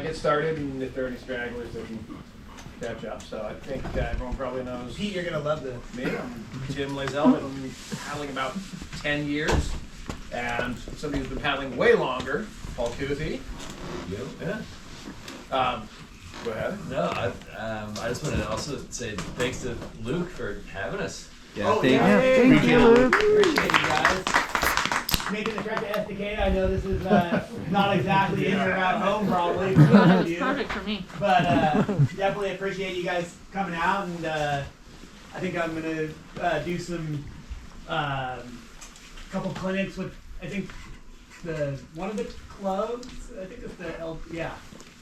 get started, and if there are any stragglers, they can catch up. So I think everyone probably knows Pete, you're gonna love this. me. I'm Tim Layzell. I've been paddling about 10 years, and somebody who's been paddling way longer, Paul Kuthe. Yeah. Go ahead. No, I just want to also say thanks to Luke for having us. Yeah, Thank you, Luke. Appreciate you guys. Making the trek to SDK. I know this is not exactly in or around home, probably. For most of It's you. perfect for me. But definitely appreciate you guys coming out, and I think I'm gonna do some couple clinics with one of the clubs. I think it's the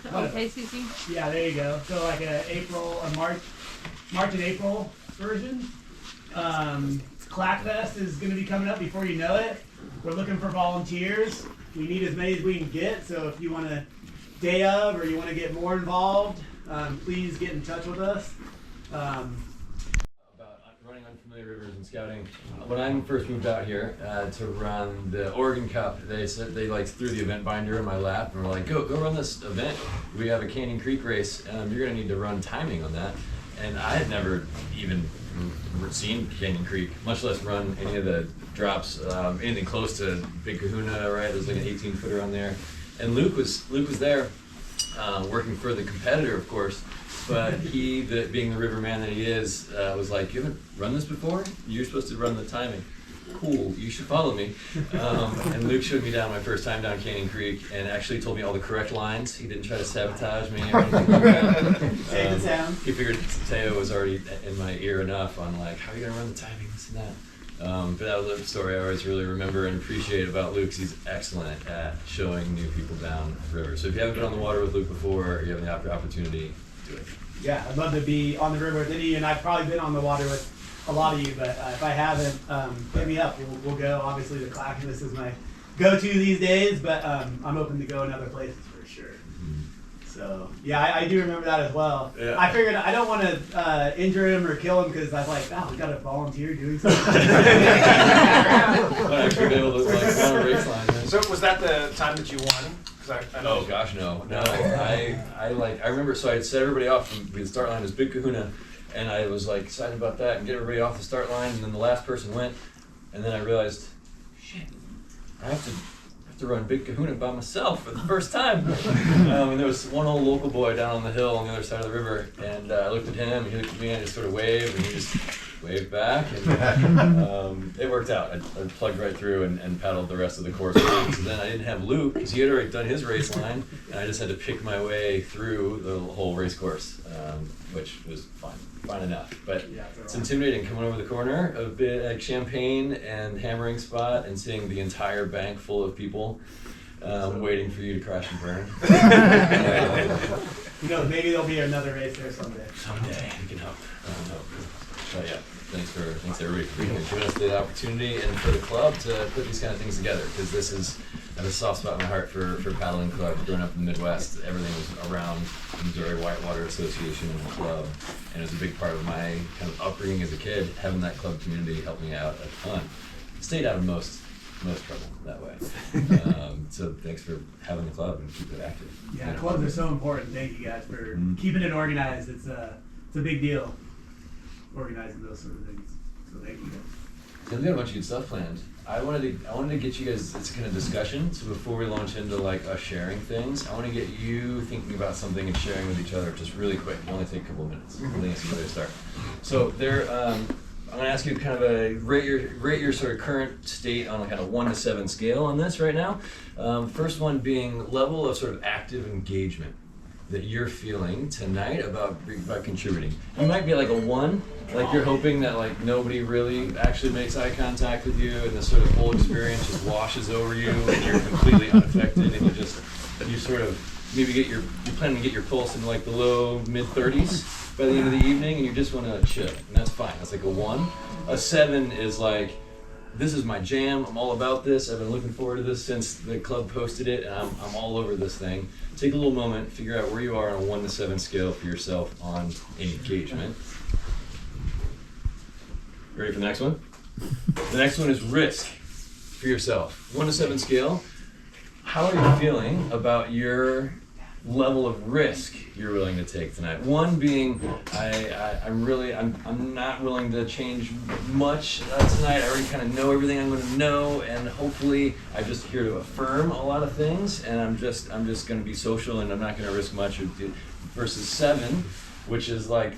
The OKCC. Yeah, there you go. So like a March and April version. Clackfest is going to be coming up before you know it. We're looking for volunteers. We need as many as we can get. So if you want to day of or you want to get more involved, please get in touch with us. About running unfamiliar rivers and scouting. When I first moved out here to run the Oregon Cup, they said they threw the event binder in my lap and were like, go run this event. We have a Canyon Creek race. You're gonna need to run timing on that. And I had never even seen Canyon Creek, much less run any of the drops, anything close to Big Kahuna, right? There's like an 18-footer on there. And Luke was there, working for the competitor, of course. But he, being the river man that he is, was like, you haven't run this before? You're supposed to run the timing. Cool, you should follow me. And Luke showed me down my first time down Canyon Creek and actually told me all the correct lines. He didn't try to sabotage me or anything like that. Save the sound. He figured Teo was already in my ear enough on like, how are you gonna run the timing, this and that. But that was a story I always really remember and appreciate about Luke. He's excellent at showing new people down the river. So if you haven't been on the water with Luke before, or you have the opportunity, do it. Yeah, I'd love to be on the river with any of you, and I've probably been on the water with a lot of you, but if I haven't, hit me up. We'll go. Obviously, the Clackamas is my go-to these days, but I'm open to go in other places for sure. So, yeah, I do remember that as well. Yeah. I figured I don't want to injure him or kill him because I was like, we got a volunteer doing something. Might actually be able to run a race line. So was that the time that you won? I know. Oh gosh, no. I remember. So I had set everybody off from the start line was Big Kahuna, and I was like excited about that and get everybody off the start line. And then the last person went, and then I realized, shit, I have to run Big Kahuna by myself for the first time. And there was one old local boy down on the hill on the other side of the river, and I looked at him. He looked at me, and I just sort of waved, and he just waved back, and it worked out. I plugged right through and paddled the rest of the course. So then I didn't have Luke because he had already done his race line, and I just had to pick my way through the whole race course, which was fine enough. But it's intimidating coming over the corner, a bit like Champagne and Hammering Spot, and seeing the entire bank full of people waiting for you to crash and burn. Who knows? Maybe there'll be another race there someday. Someday we can hope. But yeah, thanks everybody for giving us the opportunity and for the club to put these kind of things together, because I have a soft spot in my heart for paddling clubs. Growing up in the Midwest, everything was around the Missouri Whitewater Association and the club, and it was a big part of my kind of upbringing as a kid. Having that club community helped me out a ton. Stayed out of most trouble that way. So thanks for having the club and keep it active. Yeah, clubs are so important. Thank you guys for keeping it organized. It's a big deal, organizing those sort of things. So thank you guys. We got a bunch of good stuff planned. I wanted to get you guys, it's kind of discussion. So before we launch into like us sharing things, I want to get you thinking about something and sharing with each other just really quick. It'll only take a couple of minutes. I think it's a good way to start. So I'm going to ask you kind of rate your sort of current state on a kind of 1 to 7 scale on this right now. First one being level of sort of active engagement that you're feeling tonight about contributing. It might be like a 1, like you're hoping that like nobody really actually makes eye contact with you, and this sort of whole experience just washes over you, and you're completely unaffected, and you sort of maybe you plan to get your pulse in like the low mid 30s by the end of the evening, and you just want to chill, and that's fine. That's like a 1. A 7 is like, this is my jam. I'm all about this. I've been looking forward to this since the club posted it, and I'm all over this thing. Take a little moment, figure out where you are on a 1 to 7 scale for yourself on engagement. Ready for the next one? The next one is risk for yourself. 1 to 7 scale. How are you feeling about your level of risk you're willing to take tonight. One being, I'm not willing to change much tonight. I already kind of know everything I'm going to know, and hopefully I'm just here to affirm a lot of things, and I'm just going to be social, and I'm not going to risk much. Versus 7, which is like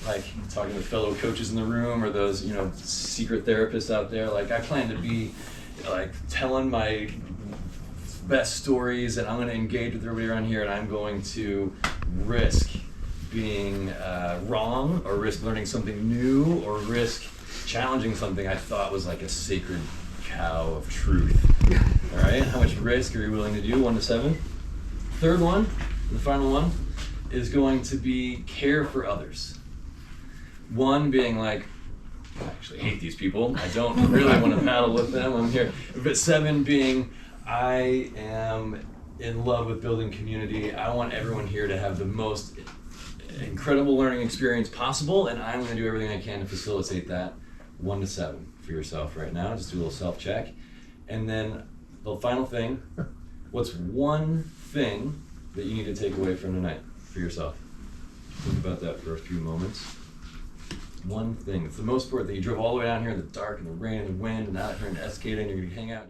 like talking to fellow coaches in the room or those secret therapists out there. Like I plan to be like telling my best stories, and I'm going to engage with everybody around here, and I'm going to risk being wrong, or risk learning something new, or risk challenging something I thought was like a sacred cow of truth. All right, how much risk are you willing to do? 1 to 7. Third one, the final one, is going to be care for others. 1 being like, I actually hate these people. I don't really want to paddle with them. I'm here. But 7 being, I am in love with building community. I want everyone here to have the most incredible learning experience possible, and I'm going to do everything I can to facilitate that. 1 to 7 for yourself right now. Just do a little self-check. And then the final thing, what's one thing that you need to take away from tonight for yourself? Think about that for a few moments. One thing. It's the most important thing. You drove all the way down here in the dark and the rain and the wind, and now you're in Escada and you're going to hang out.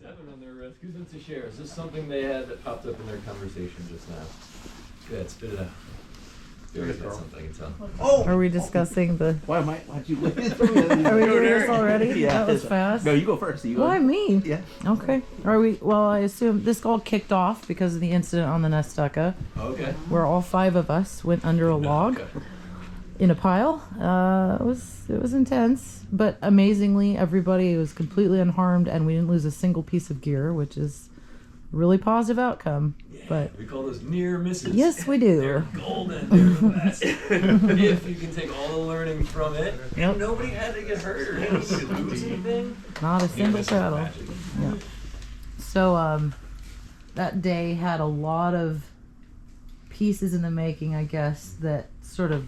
7 on their risk. Who's into share? Is this something they had that popped up in their conversation just now? Go ahead, spit it out. You always got something I can tell. Oh! Are we discussing the? Why'd you look at Are we doing this already? Yeah. That was fast. No, you go first. You go. Why me? Yeah. Okay. Are we? Well, I assume this all kicked off because of the incident on the Nestucca, Okay. where all 5 of us went under a log Okay. in a pile. It was intense, but amazingly, everybody was completely unharmed, and we didn't lose a single piece of gear, which is a really positive outcome. Yeah, But we call those near misses. yes, we do. They're golden. They're the best. If you can take all the learning from it, Yep. nobody had to get hurt or anybody lose anything. Not a Near single misses are paddle. magic. Yeah. So that day had a lot of pieces in the making, I guess, that sort of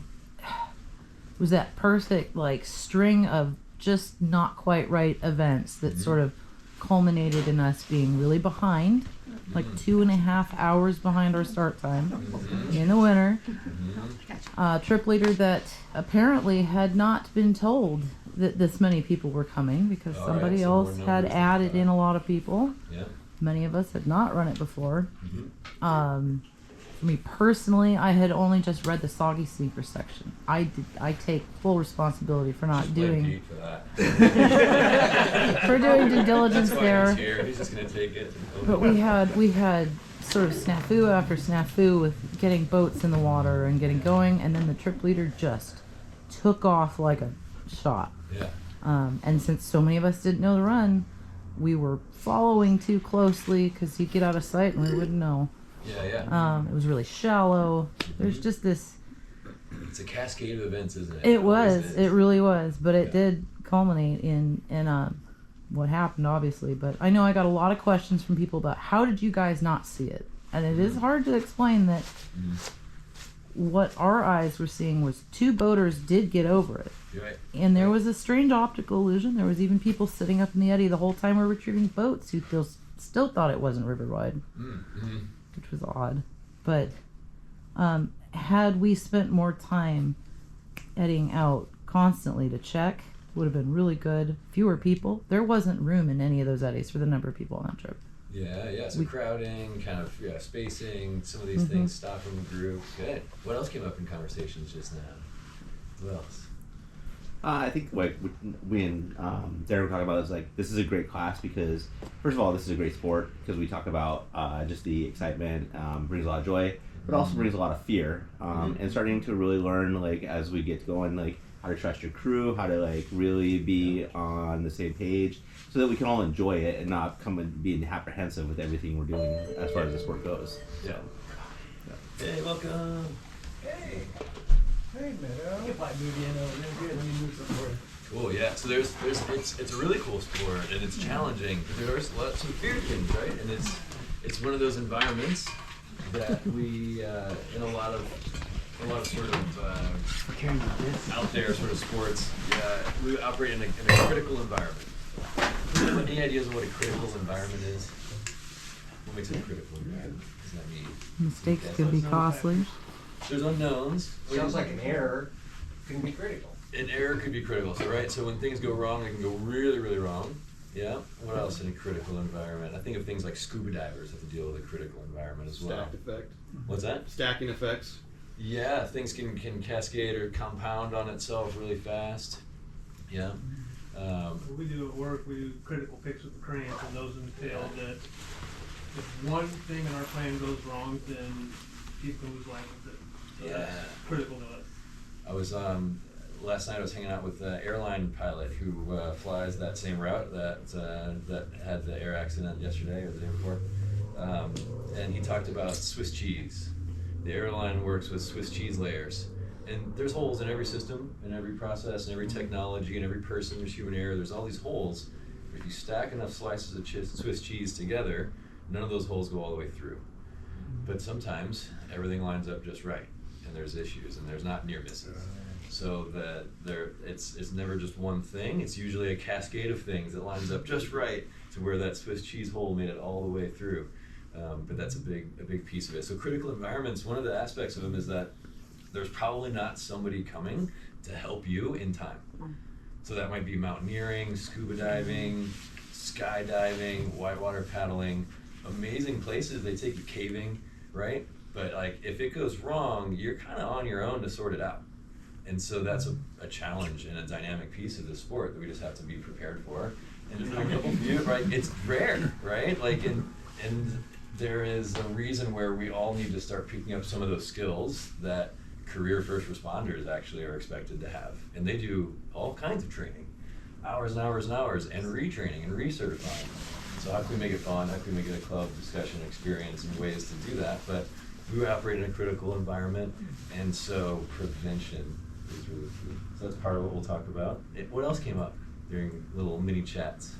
was that perfect like string of just not quite right events that sort of culminated in us being really behind, like 2.5 hours behind our start time in the winter. Trip leader that apparently had not been told that this many people were coming because All somebody right, so more else had numbers than added that. in a lot of people. Yeah. Many of us had not run it before. For me personally, I had only just read the Soggy Sleeper section. I take full responsibility for not Blame doing Pete for that. for doing due diligence That's why there. he's here. He's just gonna take it. and But own it. we had sort of snafu after snafu with getting boats in the water and getting going, and then the trip leader just took off like a shot. Yeah. And since so many of us didn't know the run, we were following too closely because he'd get out of sight and we wouldn't know. Yeah. It was really shallow. There's just this. It's a cascade of events, isn't it? It always was. is. It really was. But it Yeah. did culminate in what happened, obviously. But I know I got a lot of questions from people about how did you guys not see it? And it is hard to explain that what our eyes were seeing was 2 boaters did get over it. You're right. And there was a strange optical illusion. There was even people sitting up in the eddy the whole time we were retrieving boats who still thought it wasn't river wide, which was odd. But had we spent more time eddying out constantly to check, would have been really good. Fewer people. There wasn't room in any of those eddies for the number of people on that trip. Yeah. So crowding, kind of spacing, some of these things, stopping the group. Good. What else came up in conversations just now? What else? I think like we and Darren were talking about is like this is a great class because first of all this is a great sport because we talk about just the excitement brings a lot of joy but also brings a lot of fear and starting to really learn like as we get going like how to trust your crew, how to like really be on the same page so that we can all enjoy it and not come and being apprehensive with everything we're doing as far as the sport goes. Yeah. Hey, welcome. Hey. Hey, man. If I move in over there, here, let me move some forward. Cool. Yeah. So there's it's a really cool sport and it's challenging. There's some fear things, right? And it's one of those environments that we in a lot of sort of out there sort of sports, we operate in a critical environment. Any ideas of what a critical environment is? What makes it a critical environment? Does that mean Mistakes Yes, could be there's no costly. there's unknowns? Sounds like an error can be critical. An error could be critical. So right, so when things go wrong, they can go really, really wrong. Yeah. What else in a critical environment? I think of things like scuba divers have to deal with a critical environment as well. Stacked effect. What's that? Stacking effects. Yeah, things can cascade or compound on itself really fast. Yeah. What we do at work, we do critical picks with the cranes, and those entail that if one thing in our plan goes wrong, then people can lose life with it. So Yeah. that's critical to us. I was last night. I was hanging out with an airline pilot who flies that same route that had the air accident yesterday or the day before, and he talked about Swiss cheese. The airline works with Swiss cheese layers, and there's holes in every system, in every process, in every technology, in every person. There's human error. There's all these holes. But if you stack enough slices of Swiss cheese together, none of those holes go all the way through. But sometimes everything lines up just right, and there's issues, and there's not near misses. So that it's never just one thing. It's usually a cascade of things that lines up just right to where that Swiss cheese hole made it all the way through. But that's a big piece of it. So critical environments, one of the aspects of them is that there's probably not somebody coming to help you in time. So that might be mountaineering, scuba diving, skydiving, whitewater paddling, amazing places. They take you caving, right? But like if it goes wrong, you're kind of on your own to sort it out. And so that's a challenge and a dynamic piece of the sport that we just have to be prepared for. And just pick up a few, right? It's rare, right? Like and there is a reason where we all need to start picking up some of those skills that career first responders actually are expected to have. And they do all kinds of training, hours and hours and hours, and retraining and recertifying. So how can we make it fun? How can we make it a club discussion experience and ways to do that? But we operate in a critical environment, and so prevention is really key. So that's part of what we'll talk about. What else came up during little mini chats?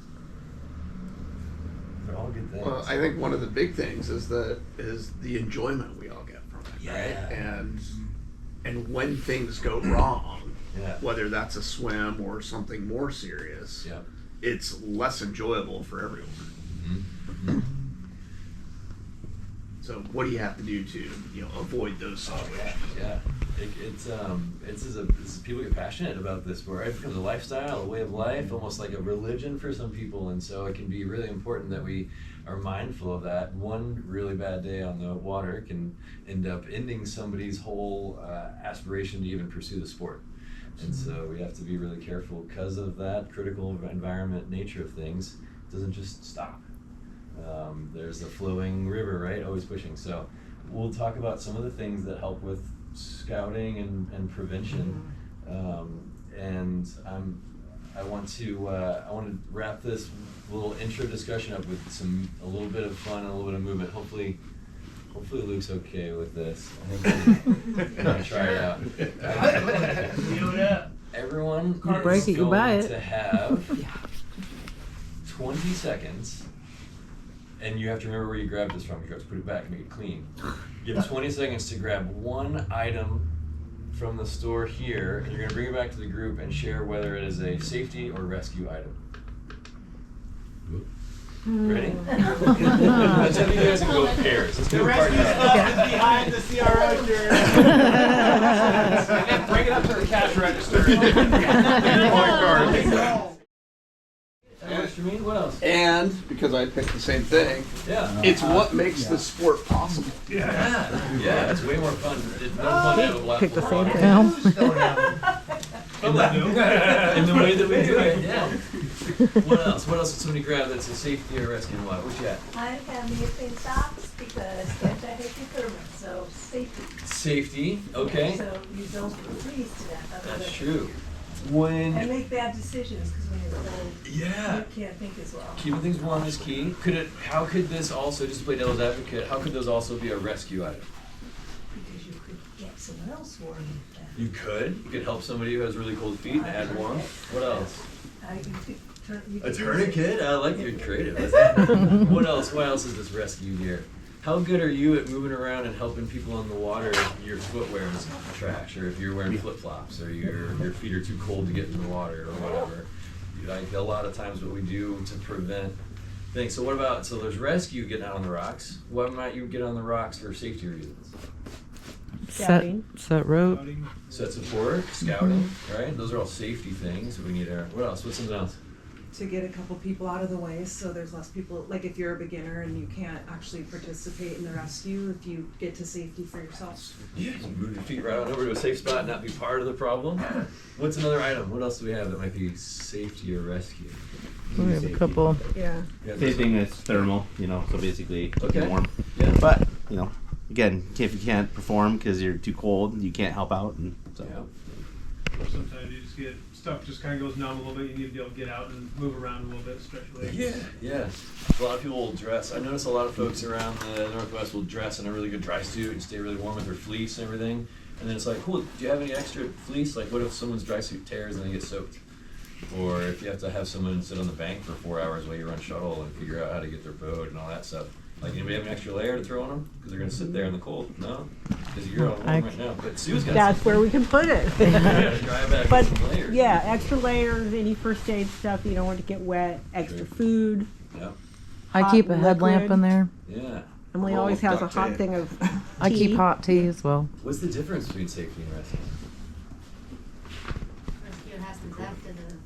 They're all good things. Well, I think one of the big things is the enjoyment we all get from it, Yeah. right? And when things go wrong, Yeah. whether that's a swim or something more serious, Yeah. it's less enjoyable for everyone. Mm-hmm. So what do you have to do to avoid those situations? Yeah, it's as people get passionate about this sport, it becomes a lifestyle, a way of life, almost like a religion for some people, and so it can be really important that we are mindful of that. One really bad day on the water can end up ending somebody's whole aspiration to even pursue the sport, and so we have to be really careful because of that critical environment nature of things. It doesn't just stop. There's a flowing river, right? Always pushing. So we'll talk about some of the things that help with scouting and prevention. And I want to wrap this little intro discussion up with a little bit of fun and a little bit of movement. Hopefully Luke's okay with this. I think I'm gonna try it out. Do it up. Everyone You break is it, you buy going it. to have 20 seconds. And you have to remember where you grabbed this from. You have to put it back and make it clean. You have 20 seconds to grab one item from the store here, and you're going to bring it back to the group and share whether it is a safety or rescue item. Ready? Let's have you guys go in pairs. Let's The do a rescue partner. stuff is behind the CRO shirt. And then bring it up to the cash register. What else? And because I picked the same thing, Yeah. it's what makes the sport possible. Yeah, it's way more fun. It's more fun to have a blast Pick the with same water. thing. In the way that we do it, yeah. What else? What else did somebody grab that's a safety or rescue and what? What you got? I have neoprene socks because anti-hypothermia, so safety. Safety, okay. So you don't freeze to death. That's true. And When, make bad decisions because when you're cold, yeah, you can't think as well. keeping things warm is key. How could this also, just to play devil's advocate, how could those also be a rescue item? Because you could get someone else warm with that. You could help somebody who has really cold feet and add warmth. What else? You A could tourniquet? I like you're creative. What else? What else is this rescue gear? How good are you at moving around and helping people on the water if your footwear is trash, or if you're wearing flip-flops, or your feet are too cold to get in the water, or whatever? Like a lot of times what we do to prevent Thanks. So what about, so there's rescue getting out on the rocks. What might you get on the rocks for safety reasons? Set rope. Set support, scouting, right? Those are all safety things that we need to, what else? What's something else? To get a couple people out of the way, so there's less people, like if you're a beginner and you can't actually participate in the rescue, if you get to safety for yourself. Yeah, move your feet right on over to a safe spot and not be part of the problem. What's another item? What else do we have that might be safety or rescue? We have a couple. Yeah. Yeah, Same thing as thermal, so basically keep Okay. warm. Yeah. But, again, if you can't perform because you're too cold, you can't help out. And so. Yeah. Sometimes you just get, stuff just kind of goes numb a little bit. You need to be able to get out and move around a little bit, stretch your legs. Yeah. A lot of people will dress. I notice a lot of folks around the Northwest will dress in a really good dry suit and stay really warm with their fleece and everything. And then it's like, cool, do you have any extra fleece? Like, what if someone's dry suit tears and they get soaked? Or if you have to have someone sit on the bank for 4 hours while you run shuttle and figure out how to get their boat and all that stuff. Like, anybody have an extra layer to throw on them? Because they're going to sit there in the cold. No? Because you're all warm right now. But Sue's got That's where we can put it. yeah, dry back But with some layers. yeah, extra layers, any first aid stuff, you don't want to get wet, extra Sure. food. Yeah. I keep a headlamp in there. Yeah. Emily Roll always of has a duct hot tape. thing of I keep tea. hot tea as well. What's the difference between safety and rescue? Rescue happens after the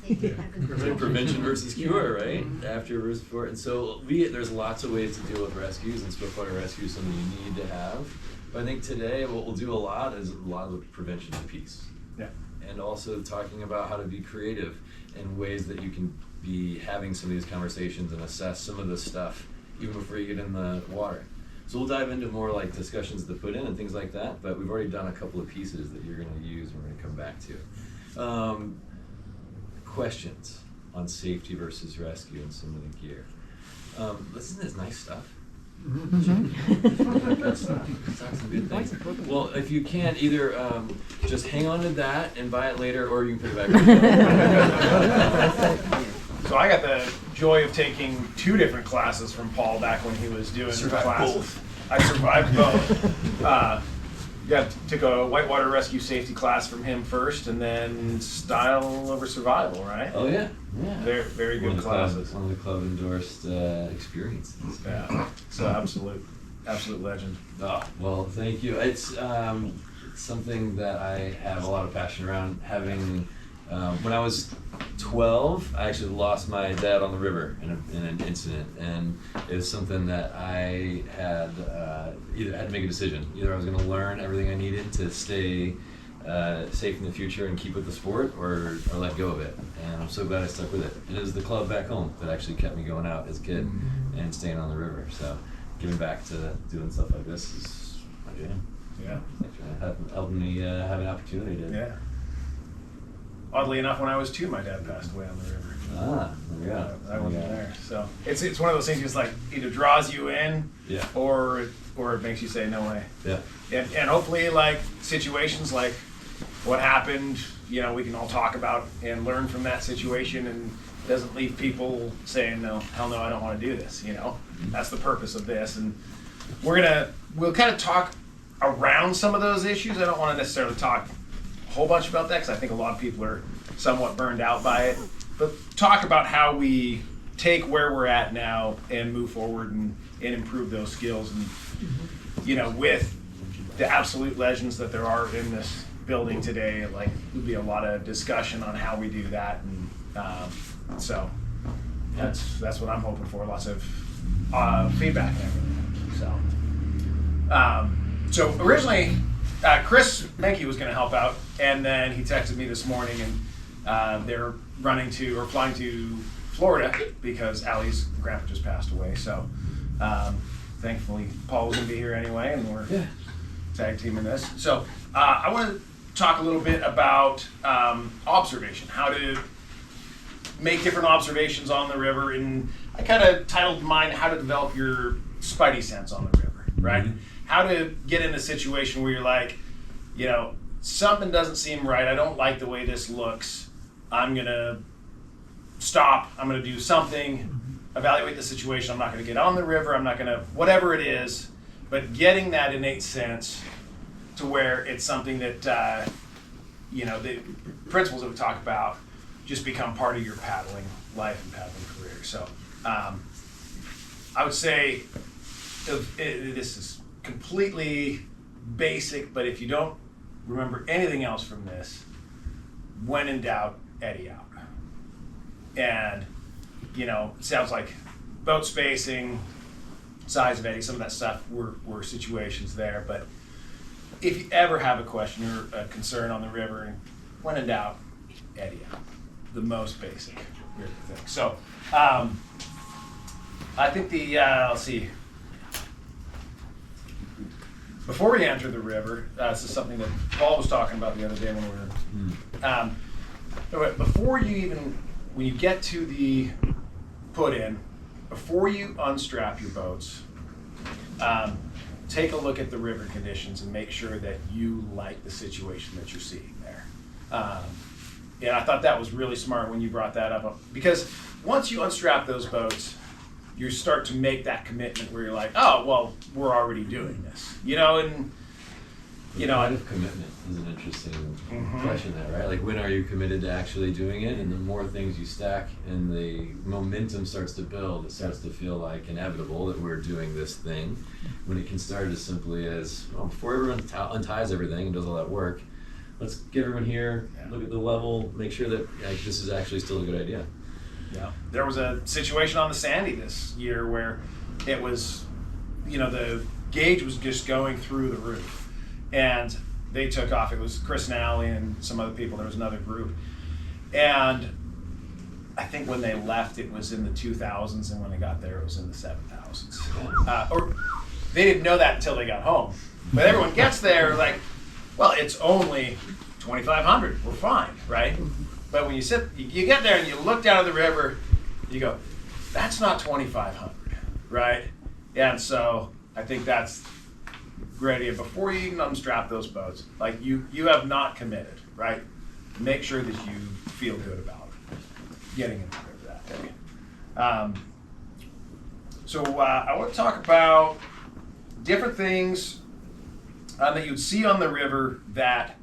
safety happens. Prevention versus cure, right? After versus before. And so there's lots of ways to deal with rescues, and swiftwater rescue is something you need to have. But I think today what we'll do a lot is a lot of the prevention piece. Yeah. And also talking about how to be creative in ways that you can be having some of these conversations and assess some of this stuff even before you get in the water. So we'll dive into more like discussions to put in and things like that, but we've already done a couple of pieces that you're going to use and we're going to come back to. Questions on safety versus rescue and some of the gear. Isn't this nice stuff? Good stuff. Talk some good things. Well, if you can, either just hang on to that and buy it later, or you can put it back. So I got the joy of taking 2 different classes from Paul back when he was doing Survived classes. both. I survived both. Took a whitewater rescue safety class from him first, and then style over survival, right? Oh yeah, yeah. Very, very good classes. One of the club endorsed experiences. Yeah. So absolute legend. Oh, well, thank you. It's something that I have a lot of passion around. Having when I was 12, I actually lost my dad on the river in an incident, and it was something that I had either had to make a decision. Either I was going to learn everything I needed to stay safe in the future and keep with the sport, or let go of it. And I'm so glad I stuck with it. And it was the club back home that actually kept me going out as a kid and staying on the river. So giving back to doing stuff like this is my jam. Yeah. Thanks for helping me have an opportunity to. Yeah. Oddly enough, when I was 2, my dad passed away on the river. Ah, there we go. I wasn't there, so it's one of those things. Just like either draws you in, Yeah. or it makes you say no way. Yeah. And hopefully, like situations like what happened, we can all talk about and learn from that situation, and doesn't leave people saying no, hell no, I don't want to do this. That's the purpose of this, and we'll kind of talk around some of those issues. I don't want to necessarily talk a whole bunch about that because I think a lot of people are somewhat burned out by it. But talk about how we take where we're at now and move forward and improve those skills. And, with the absolute legends that there are in this building today, like, there'll be a lot of discussion on how we do that. And so that's what I'm hoping for. Lots of feedback and everything. So originally, Chris Menke was going to help out, and then he texted me this morning, and they're flying to Florida because Allie's grandpa just passed away. So thankfully, Paul was going to be here anyway, and we're tag teaming this. So I want to talk a little bit about observation, how to make different observations on the river, and I kind of titled mine "How to Develop Your Spidey Sense on the River," right? Mm-hmm. How to get in a situation where you're like, something doesn't seem right. I don't like the way this looks. I'm going to stop. I'm going to do something, evaluate the situation. I'm not going to get on the river. I'm not going to, whatever it is, but getting that innate sense to where it's something that, the principles that we talk about just become part of your paddling life and paddling career. So I would say this is completely basic, but if you don't remember anything else from this, when in doubt, eddy out. And, sounds like boat spacing, size of eddy, some of that stuff were situations there. But if you ever have a question or a concern on the river, when in doubt, eddy out. The most basic river thing. So, I think let's see. Before we enter the river, this is something that Paul was talking about the other day when we were. Before when you get to the put in, before you unstrap your boats, take a look at the river conditions and make sure that you like the situation that you're seeing there. And I thought that was really smart when you brought that up, because once you unstrap those boats, you start to make that commitment where you're like, oh, well, we're already doing this, and The kind of commitment is an interesting question there, right? Like, when are you committed to actually doing it? And the more things you stack and the momentum starts to build, it starts to feel like inevitable that we're doing this thing. When it can start as simply as, well, before everyone unties everything and does all that work, let's get everyone here, look at the level, make sure that this is actually still a good idea. Yeah, there was a situation on the Sandy this year where it was, the gauge was just going through the roof, and they took off. It was Chris and Allie and some other people. There was another group, and I think when they left, it was in the 2000s, and when they got there, it was in the 7000s. Or they didn't know that until they got home. But everyone gets there like, well, it's only 2,500. We're fine, right? But when you get there and you look down at the river, you go, that's not 2,500, right? And so I think that's a great idea. Before you even unstrap those boats, like you have not committed, right? Make sure that you feel good about getting in the river that day. So I want to talk about different things that you'd see on the river that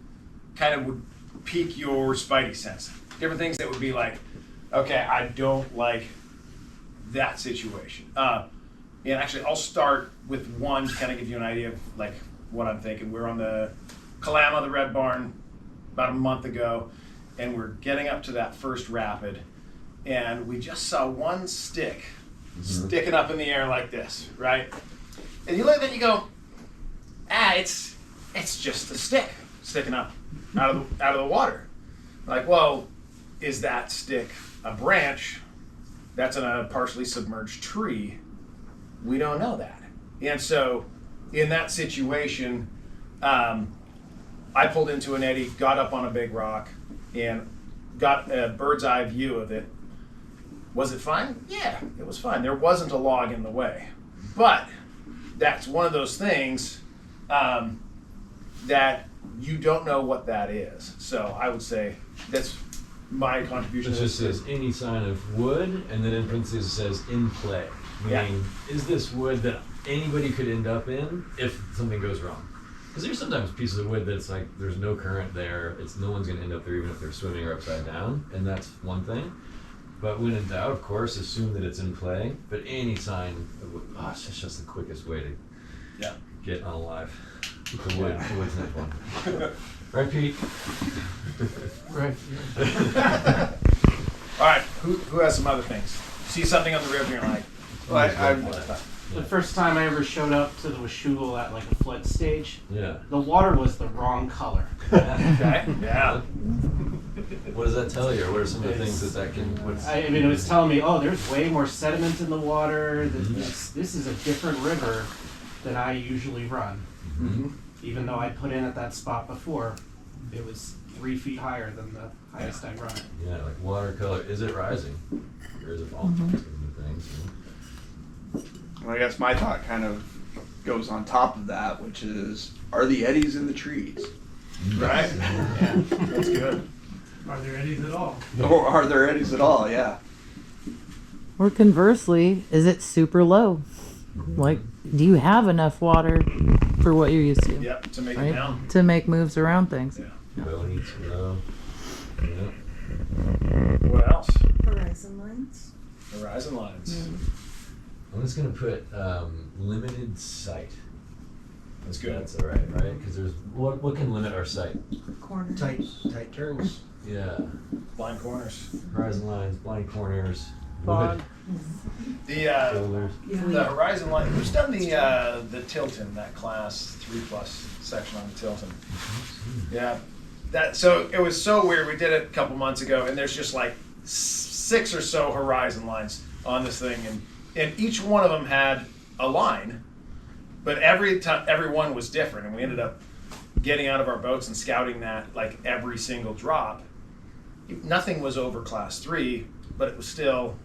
kind of would pique your spidey sense. Different things that would be like, okay, I don't like that situation. And actually, I'll start with one to kind of give you an idea of like what I'm thinking. We're on the Kalama, the Red Barn, about a month ago, and we're getting up to that first rapid, and we just saw one stick sticking up in the air like this, right? And you look at it and you go, it's just a stick sticking up out of the water. Like, well, is that stick a branch that's in a partially submerged tree? We don't know that. And so in that situation, I pulled into an eddy, got up on a big rock, and got a bird's eye view of it. Was it fine? Yeah, it was fine. There wasn't a log in the way. But that's one of those things that you don't know what that is. So I would say that's my contribution. It just says any sign of wood, and then in parentheses it says in play. Meaning, is this wood that anybody could end up in if something goes wrong? Because there's sometimes pieces of wood that's like there's no current there. No one's going to end up there even if they're swimming or upside down, and that's one thing. But when in doubt, of course, assume that it's in play. But any sign of wood, it's just the quickest way to get unalive. The wood's not fun. Right, Pete? Right. All right, who has some other things? See something on the river and you're like, the first time I ever showed up to the Washougal at like a flood stage, the water was the wrong color. Okay. Yeah. What does that tell you, or what are some of the things that can? It was telling me, there's way more sediment in the water. This is a different river than I usually run. Mm-hmm. Even though I put in at that spot before, it was 3 feet higher than the highest I run. Yeah, like watercolor. Is it rising, or is it falling? Things. Well, I guess my thought kind of goes on top of that, which is, are the eddies in the trees? Right? Yeah, that's good. Are there eddies at all? Or are there eddies at all? Yeah. Or conversely, is it super low? Like, do you have enough water for what you're used to? Yep, to make it down. To make moves around things. Yeah. Bow needs low. Yeah. What else? Horizon lines. Horizon lines. I'm just gonna put limited sight. That's good. That's all right, right? Because there's what can limit our sight? Corner. Tight turns. Yeah, Blind corners. horizon lines, blind corners, Fog. wood, The shoulders. the horizon line. Who's done the Tilton, that class 3+ section on the Tilton? Yeah, that. So it was so weird. We did it a couple months ago, and there's just like 6 or so horizon lines on this thing, and each one of them had a line, but every one was different, and we ended up getting out of our boats and scouting that like every single drop. Nothing was over class 3, but it was still,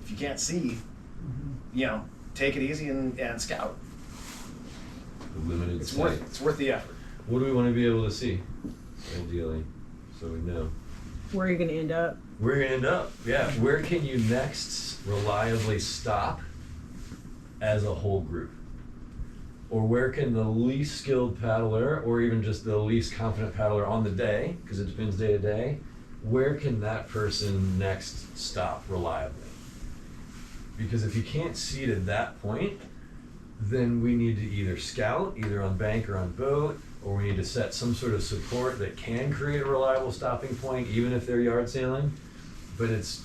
if you can't see, take it easy and scout. Limited It's sight. worth the effort. What do we want to be able to see, ideally, so we know? Where are you gonna end up? Where you're gonna end up, yeah. Where can you next reliably stop as a whole group? Or where can the least skilled paddler, or even just the least confident paddler on the day, because it depends day to day, where can that person next stop reliably? Because if you can't see to that point, then we need to either scout, either on bank or on boat, or we need to set some sort of support that can create a reliable stopping point, even if they're yard sailing. But it's,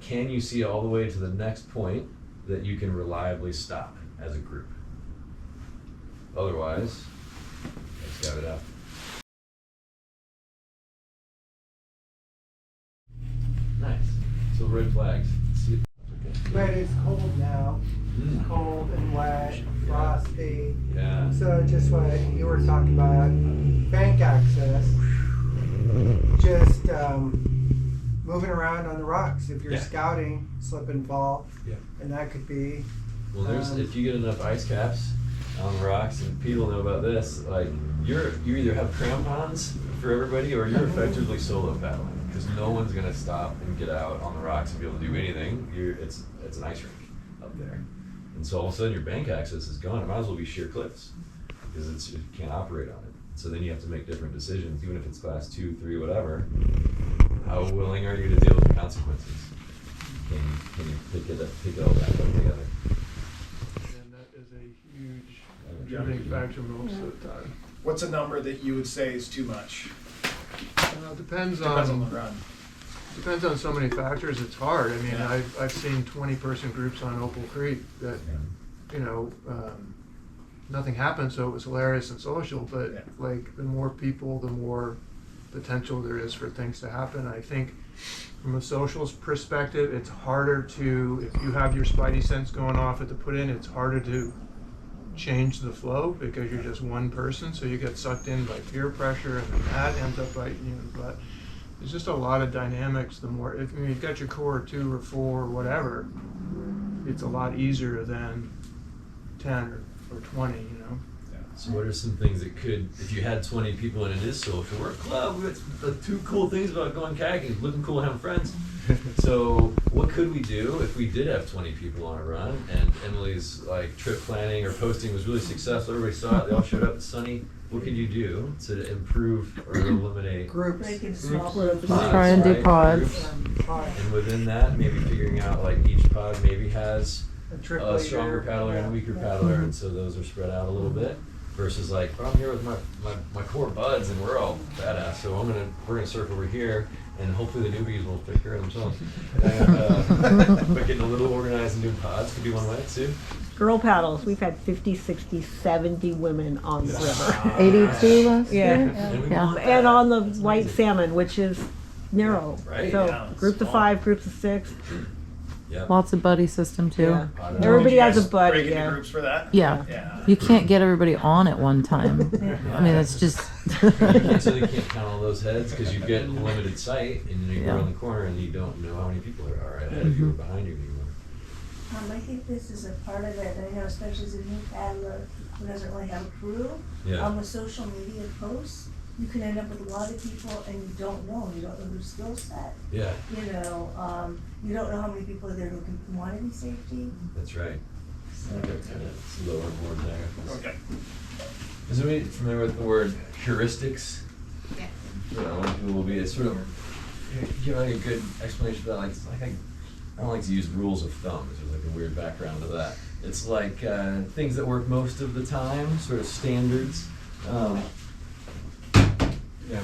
can you see all the way to the next point that you can reliably stop as a group? Otherwise, let's scout it out. Nice. So red flags. See, But it's cold now. It's cold and wet, frosty. yeah. So just what you were talking about, bank access, just moving around on the rocks. If you're Yeah. scouting, slip and fall, Yeah. and that could be. Well, there's if you get enough ice caps on the rocks, and Pete will know about this. Like you either have crampons for everybody, or you're effectively solo paddling because no one's gonna stop and get out on the rocks and be able to do anything. It's an ice rink up there, and so all of a sudden your bank access is gone. It might as well be sheer cliffs because you can't operate on it. So then you have to make different decisions, even if it's class 2, 3, whatever. How willing are you to deal with the consequences? Can you pick it all back up together? And that is a huge contributing factor most of the time. What's a number that you would say is too much? It depends Depends on on the run. depends on so many factors. It's hard. I mean, Yeah. I've seen 20-person groups on Opal Creek that nothing happened, so it was hilarious and social. But Yeah. like the more people, the more potential there is for things to happen. I think from a socials perspective, it's harder to, if you have your spidey sense going off at the put in, it's harder to change the flow because you're just one person, so you get sucked in by peer pressure and then that ends up biting you in the butt. There's just a lot of dynamics. The more, if you've got your core 2 or 4 or whatever, it's a lot easier than 10 or 20, you know? So what are some things that could, if you had 20 people and it is social, we're a club, it's the 2 cool things about going kayaking, looking cool, having friends. So what could we do if we did have 20 people on a run and Emily's like trip planning or posting was really successful, everybody saw it, they all showed up, it's sunny. What could you do to improve or eliminate Groups. Making small Groups. groups. Try and do right? pods. Groups. And within that, maybe figuring out like each pod maybe has a stronger paddler and a weaker paddler, and so those are spread out a little bit. Versus like, I'm here with my core buds and we're all badass, so we're gonna surf over here and hopefully the newbies will take care of themselves. And, but getting a little organized and doing pods could be one way too. Girl paddles, we've had 50, 60, 70 women on the river. 82 last Yeah. year? And we Yeah. want that. And on the That's white amazing. salmon, which is narrow. Right, So yeah, groups of small. 5, groups of 6. Yeah. Lots of buddy system too. Yeah. Pod Did Everybody you has a guys buddy, break into yeah. groups for that? Yeah. Yeah. You can't get everybody on at one time. I mean, it's just. You can't count all those heads because you get limited sight and you go Yeah. around the corner and you don't know how many people there are ahead of you or behind you anymore. I think this is a part of it, I know especially as a new paddler who doesn't really have a crew. Yeah. With social media posts, you can end up with a lot of people and you don't know their skill set. Yeah, You don't know how many people are there who can want to be safety. that's right. So, Okay, it's lower board there. Okay. Is anybody familiar with the word heuristics? Yeah. One people will be, it's sort of, give like a good explanation for that, like, it's like don't like to use rules of thumb, which is like a weird background to that. It's like things that work most of the time, sort of standards. Yeah,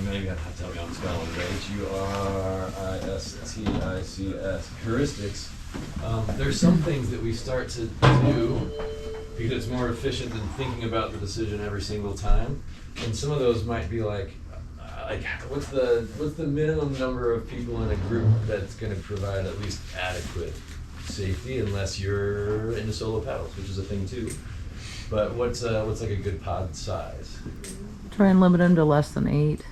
maybe I'd have to help you on spelling. Huristics. Heuristics. There's some things that we start to do because it's more efficient than thinking about the decision every single time. And some of those might be like what's the minimum number of people in a group that's going to provide at least adequate safety, unless you're into solo paddles, which is a thing too. But what's like a good pod size? Try and limit them to less than 8.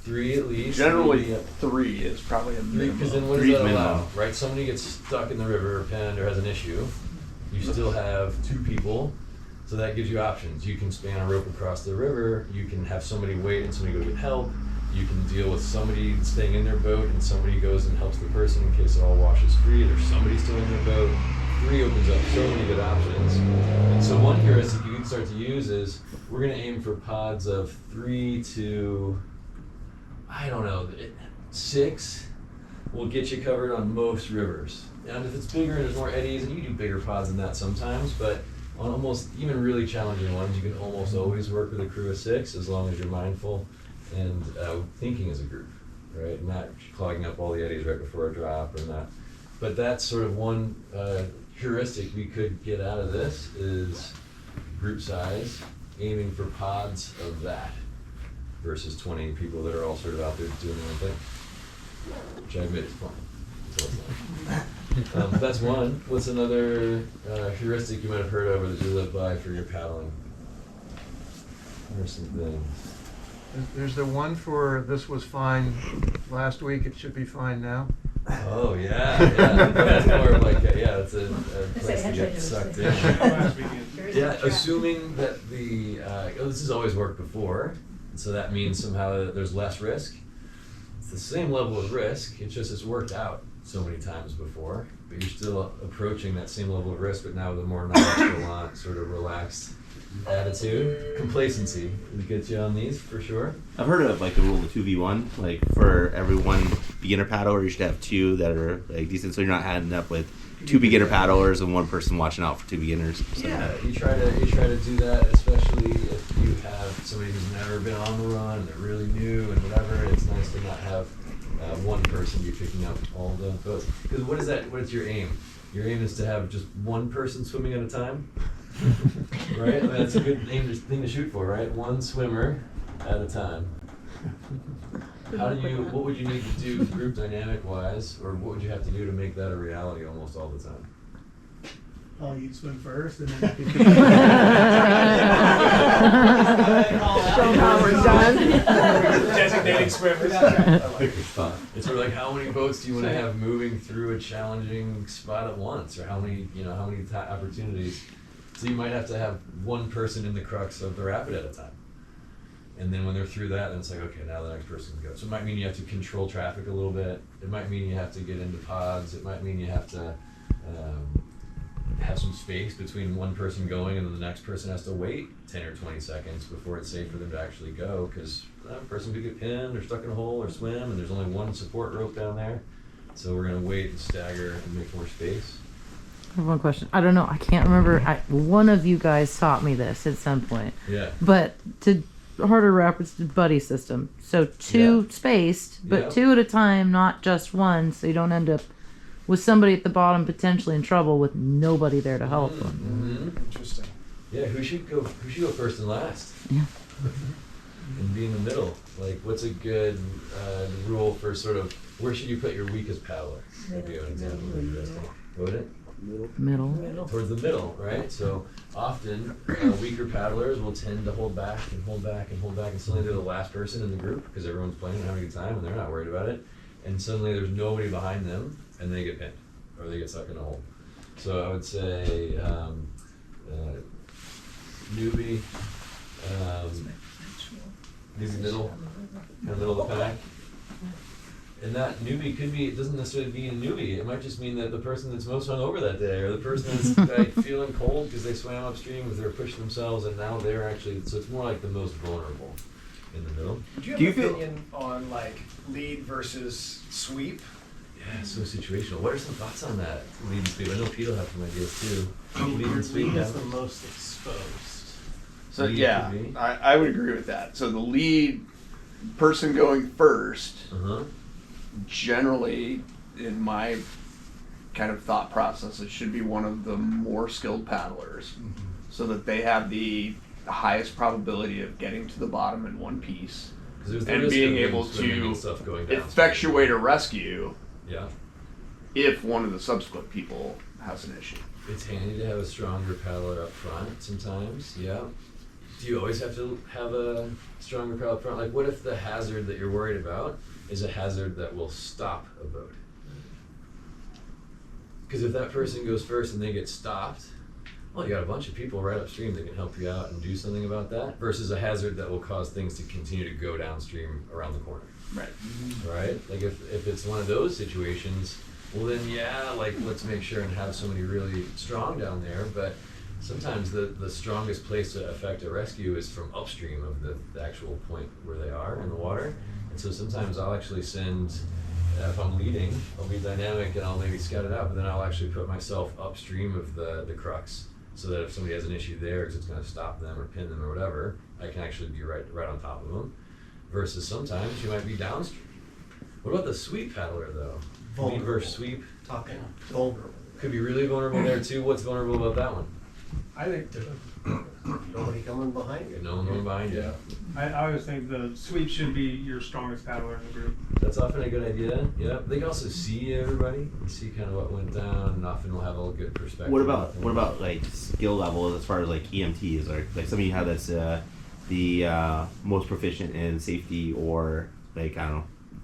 3 at least. Generally, maybe 3 is probably a minimum. Because then what does 3 that minimum. allow? Right, somebody gets stuck in the river or pinned or has an issue. You still have 2 people, so that gives you options. You can span a rope across the river. You can have somebody wait and somebody go get help. You can deal with somebody staying in their boat and somebody goes and helps the person in case it all washes free. There's somebody still in their boat. 3 opens up so many good options. And so one heuristic you can start to use is we're going to aim for pods of 3 to, I don't know, 6 will get you covered on most rivers. And if it's bigger and there's more eddies, and you do bigger pods than that sometimes, but on almost even really challenging ones, you can almost always work with a crew of 6 as long as you're mindful and thinking as a group, right? Not clogging up all the eddies right before a drop or not. But that's sort of one heuristic we could get out of this is group size, aiming for pods of that versus 20 people that are all sort of out there doing their own thing, which I admit is fun. Until it's not. That's one. What's another heuristic you might have heard of or that you live by for your paddling? There's some things. There's the one for this was fine last week, it should be fine now. Oh yeah. That's more of like that's a place to get sucked in. Yeah, assuming that this has always worked before, so that means somehow that there's less risk. It's the same level of risk. It's just it's worked out so many times before, but you're still approaching that same level of risk, but now with a more nonchalant, sort of relaxed attitude. Complacency will get you on these for sure. I've heard of like the rule of 2v1. Like for every one beginner paddler, you should have 2 that are like decent, so you're not ending up with 2 beginner paddlers and 1 person watching out for 2 beginners. So. Yeah, you try to do that, especially if you have somebody who's never been on the run, they're really new and whatever. It's nice to not have one person be picking up all the boats. Because what is your aim? Your aim is to have just one person swimming at a time? Right? That's a good thing to shoot for, right? One swimmer at a time. What would you need to do group dynamic wise, or what would you have to do to make that a reality almost all the time? Oh, you'd swim first and then Show how we're done. Designating swimmers. It's sort of like how many boats do you want to have moving through a challenging spot at once, or how many opportunities. So you might have to have one person in the crux of the rapid at a time. And then when they're through that, then it's like, okay, now the next person can go. So it might mean you have to control traffic a little bit. It might mean you have to get into pods. It might mean you have to have some space between one person going and then the next person has to wait 10 or 20 seconds before it's safe for them to actually go, because that person could get pinned or stuck in a hole or swim, and there's only one support rope down there. So we're going to wait and stagger and make more space. I have one question. I don't know. I can't remember. One of you guys taught me this at some point. Yeah. But to harder rapids buddy system. So 2 spaced, but 2 at a time, not just one, so you don't end up with somebody at the bottom potentially in trouble with nobody there to help them. Mm-hmm. Interesting. Yeah, who should go first and last? Yeah. And be in the middle. Like, what's a good rule for sort of where should you put your weakest paddler? Maybe an example. What would it? Middle. Towards the middle, right? So often weaker paddlers will tend to hold back and hold back and hold back, and suddenly they're the last person in the group because everyone's playing and having a good time and they're not worried about it. And suddenly there's nobody behind them and they get pinned or they get stuck in a hole. So I would say newbie, maybe middle of the pack. And that newbie could be, it doesn't necessarily be a newbie. It might just mean that the person that's most hungover that day, or the person that's like feeling cold because they swam upstream because they were pushing themselves, and now they're actually, so it's more like the most vulnerable in the middle. Do you have an opinion on like lead versus sweep Yeah, so situational. What are some thoughts on that? Lead and sweep. I know Pete will have some ideas too. Lead and sweep. Lead Yeah. is the most exposed. So Lead yeah, could be. I would agree with that. So the lead person going first, Uh-huh. generally, in my kind of thought process, it should be one of the more skilled paddlers, so that they have the highest probability of getting to the bottom in one piece 'Cause there's the and risk being of able swimming and to stuff going down. effectuate a rescue Yeah. if one of the subsequent people has an issue. It's handy to have a stronger paddler up front sometimes, yeah. Do you always have to have a stronger paddler up front? Like, what if the hazard that you're worried about is a hazard that will stop a boat? Because if that person goes first and they get stopped, well, you got a bunch of people right upstream that can help you out and do something about that, versus a hazard that will cause things to continue to go downstream around the corner. Right. Right? Like if it's one of those situations, well then yeah, like let's make sure and have somebody really strong down there, but sometimes the strongest place to affect a rescue is from upstream of the actual point where they are in the water. And so sometimes I'll actually send, if I'm leading, I'll be dynamic and I'll maybe scout it out, but then I'll actually put myself upstream of the crux, so that if somebody has an issue there because it's going to stop them or pin them or whatever, I can actually be right on top of them. Versus sometimes you might be downstream. What about the sweep paddler though? Lead versus sweep. Talking vulnerable. Could be really vulnerable there too. What's vulnerable about that one? I think Nobody coming behind you. No one going behind you. I always think the sweep should be your strongest paddler in the group. That's often a good idea. Yeah. They can also see everybody, see kind of what went down, and often will have a good perspective. What about like skill levels as far as like EMTs, or like some of you have that's the most proficient in safety, or like I don't know,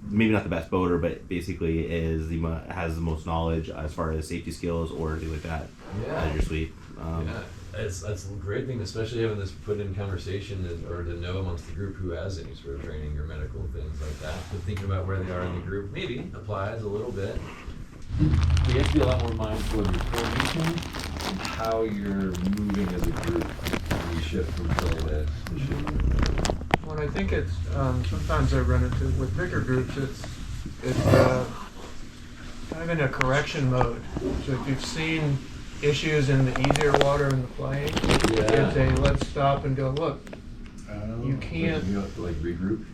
maybe not the best boater, but basically has the most knowledge as far as safety skills or anything like that. Yeah. As your sweep. Yeah, that's a great thing, especially having this put in conversation or to know amongst the group who has any sort of training or medical things like that. But thinking about where they are in the group maybe applies a little bit. You have to be a lot more mindful of your coordination and how you're moving as a group when you shift from play to shift. Well, I think it's, sometimes I run into, with bigger groups, it's kind of in a correction mode. So if you've seen issues in the easier water in the plane, Yeah. it's a let's stop and go, look, you can't, You have to like regroup.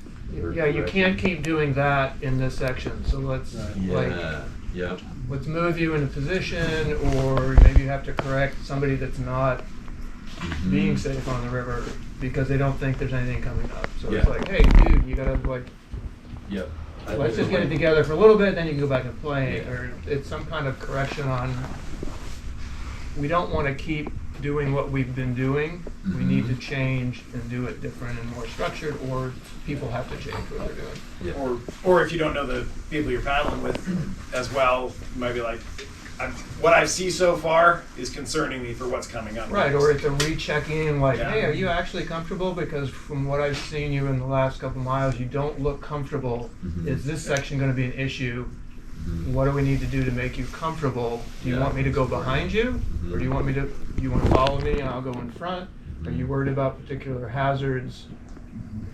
Or yeah, you correct. can't keep doing that in this section. So let's, like, Yeah. Yep. let's move you into position, or maybe you have to correct somebody that's not being safe on the river because they don't think there's anything coming up. So it's Yeah. like, hey, dude, you gotta like, Yep. let's just get it together for a little bit, then you can go back and play. Yeah. Or it's some kind of correction on, we don't want to keep doing what we've been doing. We need to change and do it different and more structured, or people have to change what they're doing. Yeah. Or if you don't know the people you're paddling with as well, you might be like, what I see so far is concerning me for what's coming up. Right, next. or it's a rechecking, like, Yeah. hey, are you actually comfortable? Because from what I've seen you in the last couple miles, you don't look comfortable. Is this section going to be an issue? What do we need to do to make you comfortable? Do you Yeah. want me to go behind you? Or do you want to follow me and I'll go in front? Are you worried about particular hazards?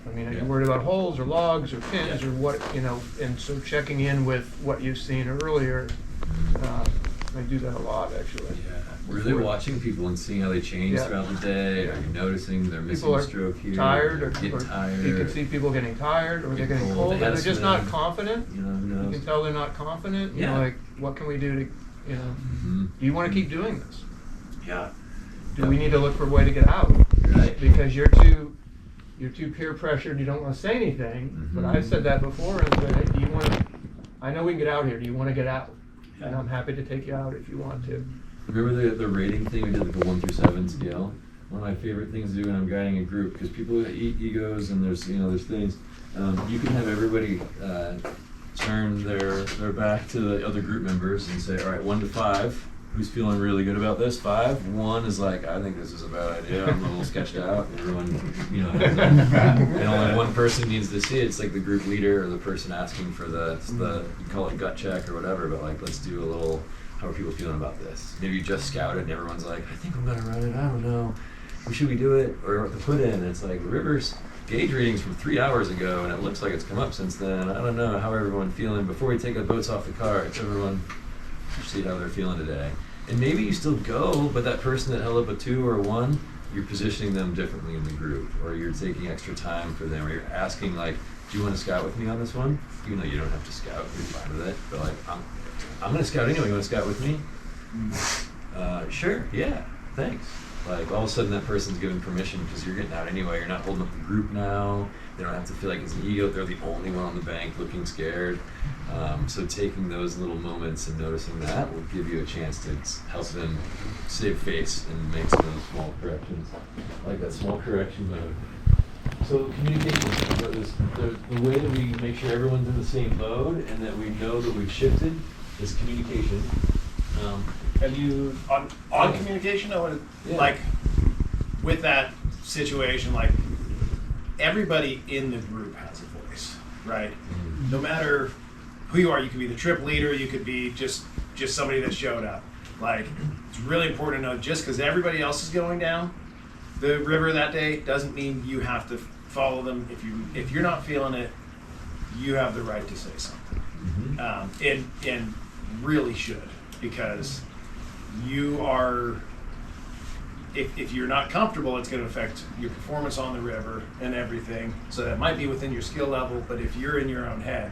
I mean, are you worried about holes or logs or pins or what, and so checking in with what you've seen earlier, I do that a lot actually. Yeah. Really watching people and seeing how they change Yeah. throughout the day. Are you noticing they're missing People a are stroke here? tired, or getting tired. you can see people getting tired, or they're Getting getting cold. cold, They or had they're a just not swim. confident. You know, who You knows? can tell they're not confident. You Yeah. know, like, what can we do to, do you want to keep doing this? Yeah. Do we need to look for a way to get out? Right. Because you're too peer pressured. You don't want to say anything. But Mhm. I've said that before and said, hey, do you want to? I know we can get out here. Do you want to get out? And I'm happy to take you out if you want to. Remember the rating thing we did, like a 1 through 7 scale? One of my favorite things to do when I'm guiding a group, because people have egos and there's things. You can have everybody turn their back to the other group members and say, all right, 1 to 5. Who's feeling really good about this? 5. 1 is like, I think this is a bad idea. I'm a little sketched out. Everyone, and only one person needs to see it. It's like the group leader or the person asking for the you call it gut check or whatever. But like, let's do a little. How are people feeling about this? Maybe you just scouted and everyone's like, I think I'm gonna run it. I don't know. Should we do it or what to put in? And it's like rivers. gauge readings from 3 hours ago, and it looks like it's come up since then. I don't know how everyone's feeling. Before we take the boats off the carts, everyone see how they're feeling today. And maybe you still go, but that person that held up a 2 or a 1, you're positioning them differently in the group, or you're taking extra time for them, or you're asking like, do you want to scout with me on this one? Even though you don't have to scout, you're fine with it. But like, I'm going to scout anyway. You want to scout with me? Sure, yeah, thanks. Like all of a sudden that person's given permission because you're getting out anyway. You're not holding up the group now. They don't have to feel like it's an ego. They're the only one on the bank looking scared. So taking those little moments and noticing that will give you a chance to help them save face and make some of those small corrections. I like that small correction mode. So communication is the way that we make sure everyone's in the same mode and that we know that we've shifted is communication. Have you on communication? I would like with that situation, like everybody in the group has a voice, right? No matter who you are, you could be the trip leader, you could be just somebody that showed up. Like it's really important to know just because everybody else is going down the river that day doesn't mean you have to follow them. If you're not feeling it, you have the right to say something, and really should, because you are, if you're not comfortable, it's going to affect your performance on the river and everything. So that might be within your skill level, but if you're in your own head,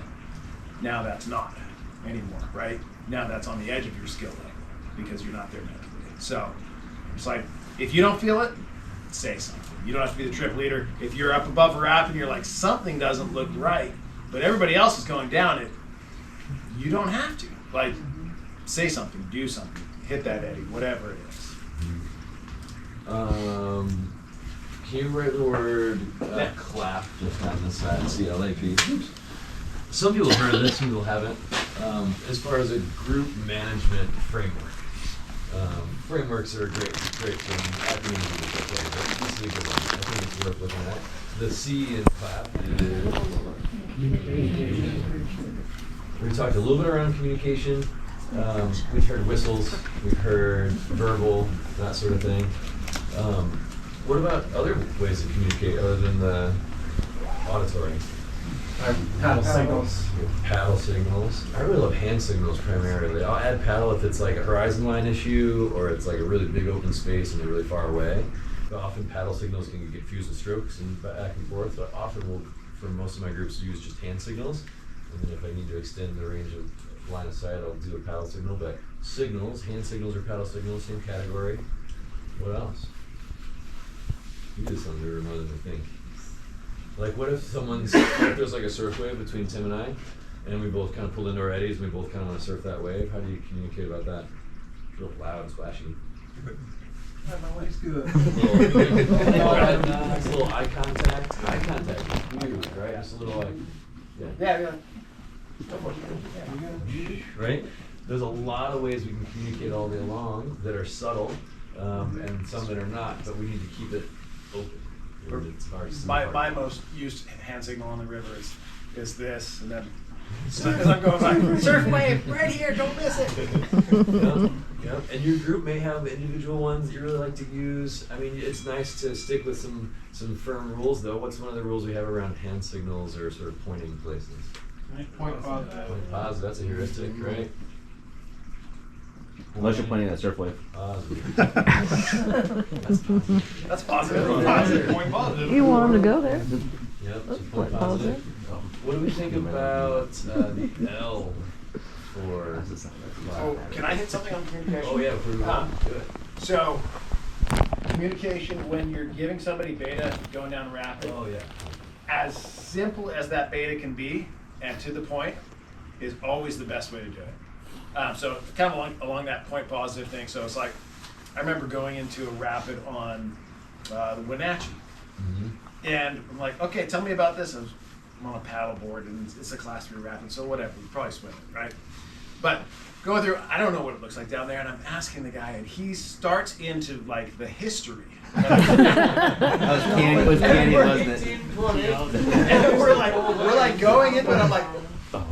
now that's not anymore, right? Now that's on the edge of your skill level because you're not there mentally. So it's like, if you don't feel it, say something. You don't have to be the trip leader. If you're up above a rap and you're like, something doesn't look right, but everybody else is going down it, you don't have to. Like, say something, do something, hit that eddy, whatever it is. Can you write the word clap just on the side? CLAP. Some people have heard of this, some people haven't. As far as a group management framework. Frameworks are great thing. Acronyms are good thing, but this is a good one. I think it's worth looking at. The C in clap is... We talked a little bit around communication. We've heard whistles, we've heard verbal, that sort of thing. What about other ways to communicate other than the auditory? Paddle signals. Paddle signals. I really love hand signals primarily. I'll add paddle if it's like a horizon line issue or it's like a really big open space and they're really far away. But often paddle signals can get confused with strokes and back and forth. But often we'll, for most of my groups, use just hand signals. And then if I need to extend the range of line of sight, I'll do a paddle signal. But signals, hand signals or paddle signals, same category. What else? You did something we were more than I think. Like what if someone's, if there's like a surf wave between Tim and I, and we both kind of pulled into our eddies and we both kind of want to surf that wave, how do you communicate about that? Real loud and splashy. My wave's good. A little eye contact. Eye contact is huge, right? Just a little like, yeah. Right? There's a lot of ways we can communicate all day long that are subtle, and some that are not, but we need to keep it open. It's hard to My most used hand signal on the river is this, and then as soon as I'm going like, surf wave, right here, don't miss it. Yep. And your group may have individual ones that you really like to use. I mean, it's nice to stick with some firm rules, though. What's one of the rules we have around hand signals or sort of pointing places? Point positive. Point positive, that's a heuristic, right? Unless you're pointing at a surf wave. That's positive. Point positive. You want them to go there. Yep, so point positive. What do we think about the L for... Oh, can I hit something on communication? Oh yeah, before we go on. Do it. So, communication when you're giving somebody beta going down rapid, as simple as that beta can be and to the point is always the best way to do it. So kind of along that point positive thing. So it's like, I remember going into a rapid on the Wenatchee. And I'm like, okay, tell me about this. I'm on a paddle board and it's a class 3 rapid, so whatever, you probably swim it, right? But going through, I don't know what it looks like down there, and I'm asking the guy, and he starts into like the history. That was candy, wasn't it? And we're like going into it, I'm like, but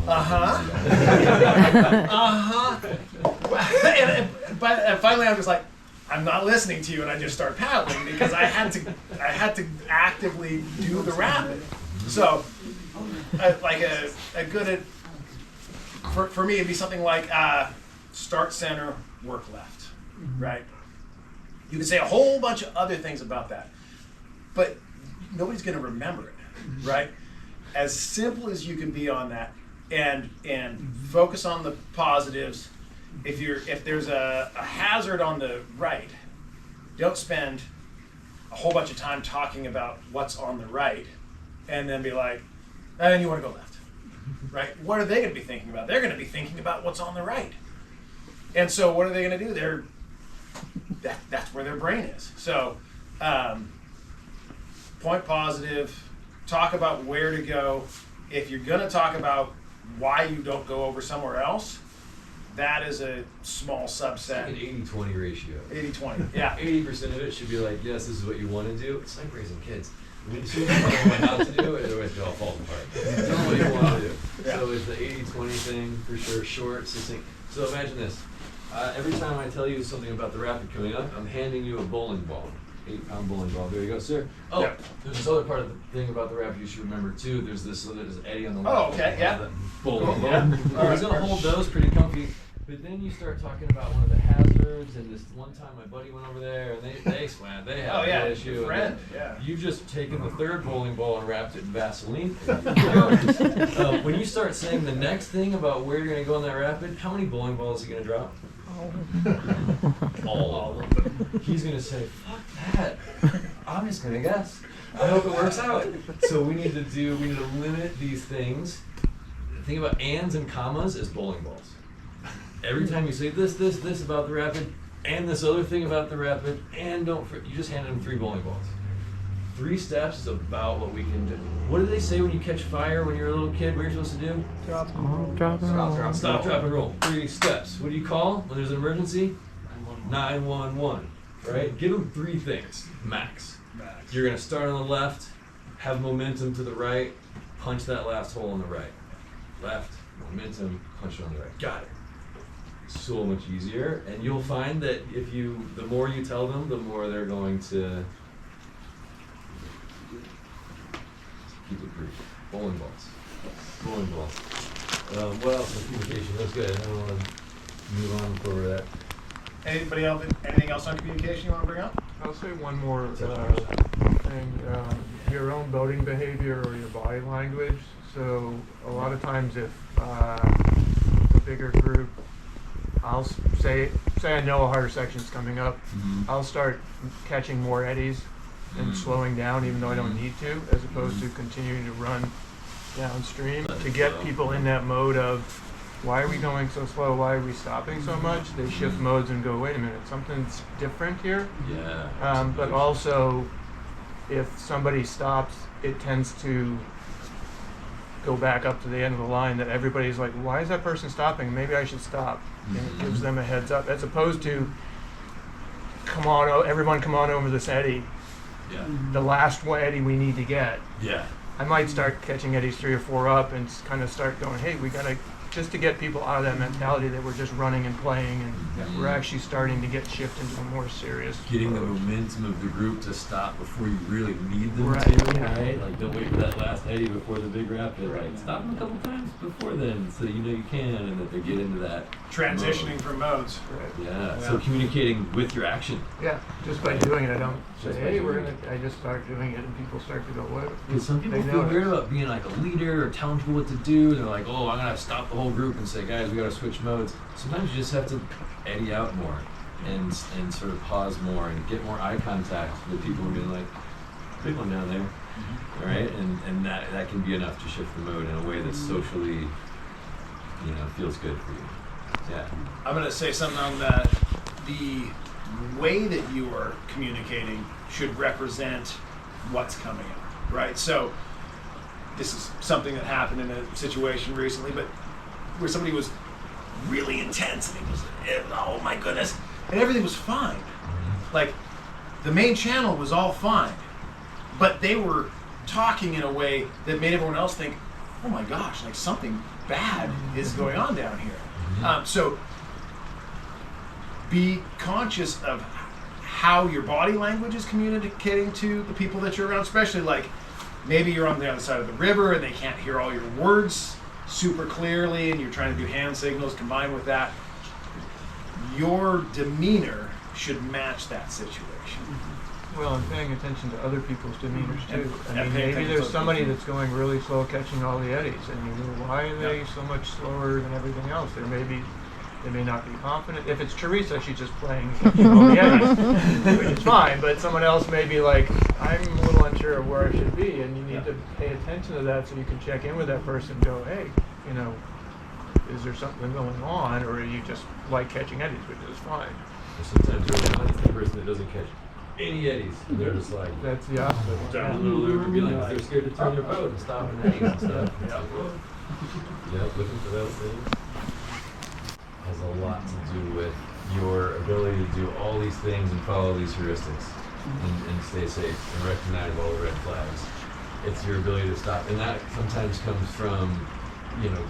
finally I'm just like, I'm not listening to you, and I just start paddling because I had to actively do the rapid. So, like a good, for me, it'd be something like start center, work left, right? You can say a whole bunch of other things about that, but nobody's going to remember it, right? As simple as you can be on that, and focus on the positives. If there's a hazard on the right, don't spend a whole bunch of time talking about what's on the right, and then be like, and you want to go left, right? What are they going to be thinking about? They're going to be thinking about what's on the right, and so what are they going to do? That's where their brain is. So, point positive, talk about where to go. If you're going to talk about why you don't go over somewhere else, that is a small subset. Like an 80-20 ratio. 80-20, yeah. 80% of it should be like, yes, this is what you want to do. It's like raising kids. As soon as you tell them what not to do, otherwise it all falls apart. Tell them what you want to do. Yeah. So it's the 80-20 thing for sure, short, succinct. So imagine this. Every time I tell you something about the rapid coming up, I'm handing you a bowling ball. 8-pound bowling ball. There you go, sir. Oh, Yep. There's this other part of the thing about the rapid you should remember too. There's Eddie on the left. Oh, okay, yeah. The bowling Cool, ball. yeah. Well, he's gonna hold those pretty comfy. But then you start talking about one of the hazards, and this one time my buddy went over there, and they swam. They had an issue. Your friend, yeah. You've just taken the third bowling ball and wrapped it in Vaseline. When you start saying the next thing about where you're going to go on that rapid, how many bowling balls are you going to drop? All of them. He's going to say, fuck that. I'm just going to guess. I hope it works out. So we need to limit these things. Think about ands and commas as bowling balls. Every time you say this about the rapid, and this other thing about the rapid, and you just handed them 3 bowling balls. 3 steps is about what we can do. What did they say when you catch fire when you're a little kid? What are you supposed to do? Drop and roll. Stop, drop, and roll. 3 steps. What do you call when there's an emergency? 911. Right? Give them 3 things, max. You're going to start on the left, have momentum to the right, punch that last hole on the right. Left, momentum, punch it on the right. Got it. So much easier, and you'll find that the more you tell them, the more they're going to keep it brief. Bowling balls. What else in communication? That's good. I don't want to move on before that. Anybody else? Anything else on communication you want to bring up? I'll say one more thing. Your own boating behavior or your body language. So a lot of times if it's a bigger group, I'll say I know a harder section's coming up. Mm-hmm. I'll start catching more eddies and slowing down even though I don't need to, as opposed to continuing to run downstream to get people in that mode of why are we going so slow? Why are we stopping so much? They shift modes and go, wait a minute, something's different here. Yeah. But also, if somebody stops, it tends to go back up to the end of the line that everybody's like, why is that person stopping? Maybe I should stop. And it gives them a heads up, as opposed to, come on, everyone come on over this eddy. Yeah. The last eddy we need to get. Yeah. I might start catching eddies 3 or 4 up and kind of start going, hey, we gotta, just to get people out of that mentality that we're just running and playing, and we're actually starting to get shifted into a more serious Getting the approach. momentum of the group to stop before you really need them Right, to, yeah. right? Like, don't wait for that last eddy before the big rapid. Like, stop them a couple times before then, so you know you can, and that they get into that Transitioning mode. from modes. Right. Yeah. So communicating with your action. Yeah, just by doing it, I don't say, Just by hey, doing it. I just start doing it, and people start to go, what? Because some people They feel know weird it. about being like a leader or telling people what to do. They're like, oh, I'm gonna stop the whole group and say, guys, we gotta switch modes. Sometimes you just have to eddy out more and sort of pause more and get more eye contact with people and be like, big one down there, all right? And that can be enough to shift the mode in a way that's socially, feels good for you. Yeah. I'm going to say something on that. The way that you are communicating should represent what's coming up, right? So this is something that happened in a situation recently, but where somebody was really intense and he was, oh my goodness, and everything was fine. Like, the main channel was all fine, but they were talking in a way that made everyone else think, oh my gosh, like something bad is going on down here. So be conscious of how your body language is communicating to the people that you're around, especially like maybe you're on the other side of the river and they can't hear all your words super clearly and you're trying to do hand signals combined with that. Your demeanor should match that situation. Well, and paying attention to other people's demeanors too. And I mean, paying maybe attention there's to somebody other that's going really slow catching all the eddies, and you go, why are they so much slower than everything else? They may not be confident. If it's Teresa, she's just playing catching all the eddies, which is fine. But someone else may be like, I'm a little unsure of where I should be, and you need to pay attention to that so you can check in with that person and go, hey, you know, is there something going on, or are you just like catching eddies, which is fine. Or sometimes early on, it's the person that doesn't catch any eddies. And they're just like, That's the opposite. down the middle of the river, be like, they're scared to turn their boat and stop in eddies and stuff. Yeah, looking for those things has a lot to do with your ability to do all these things and follow these heuristics and stay safe and recognize all the red flags. It's your ability to stop. And that sometimes comes from, you know,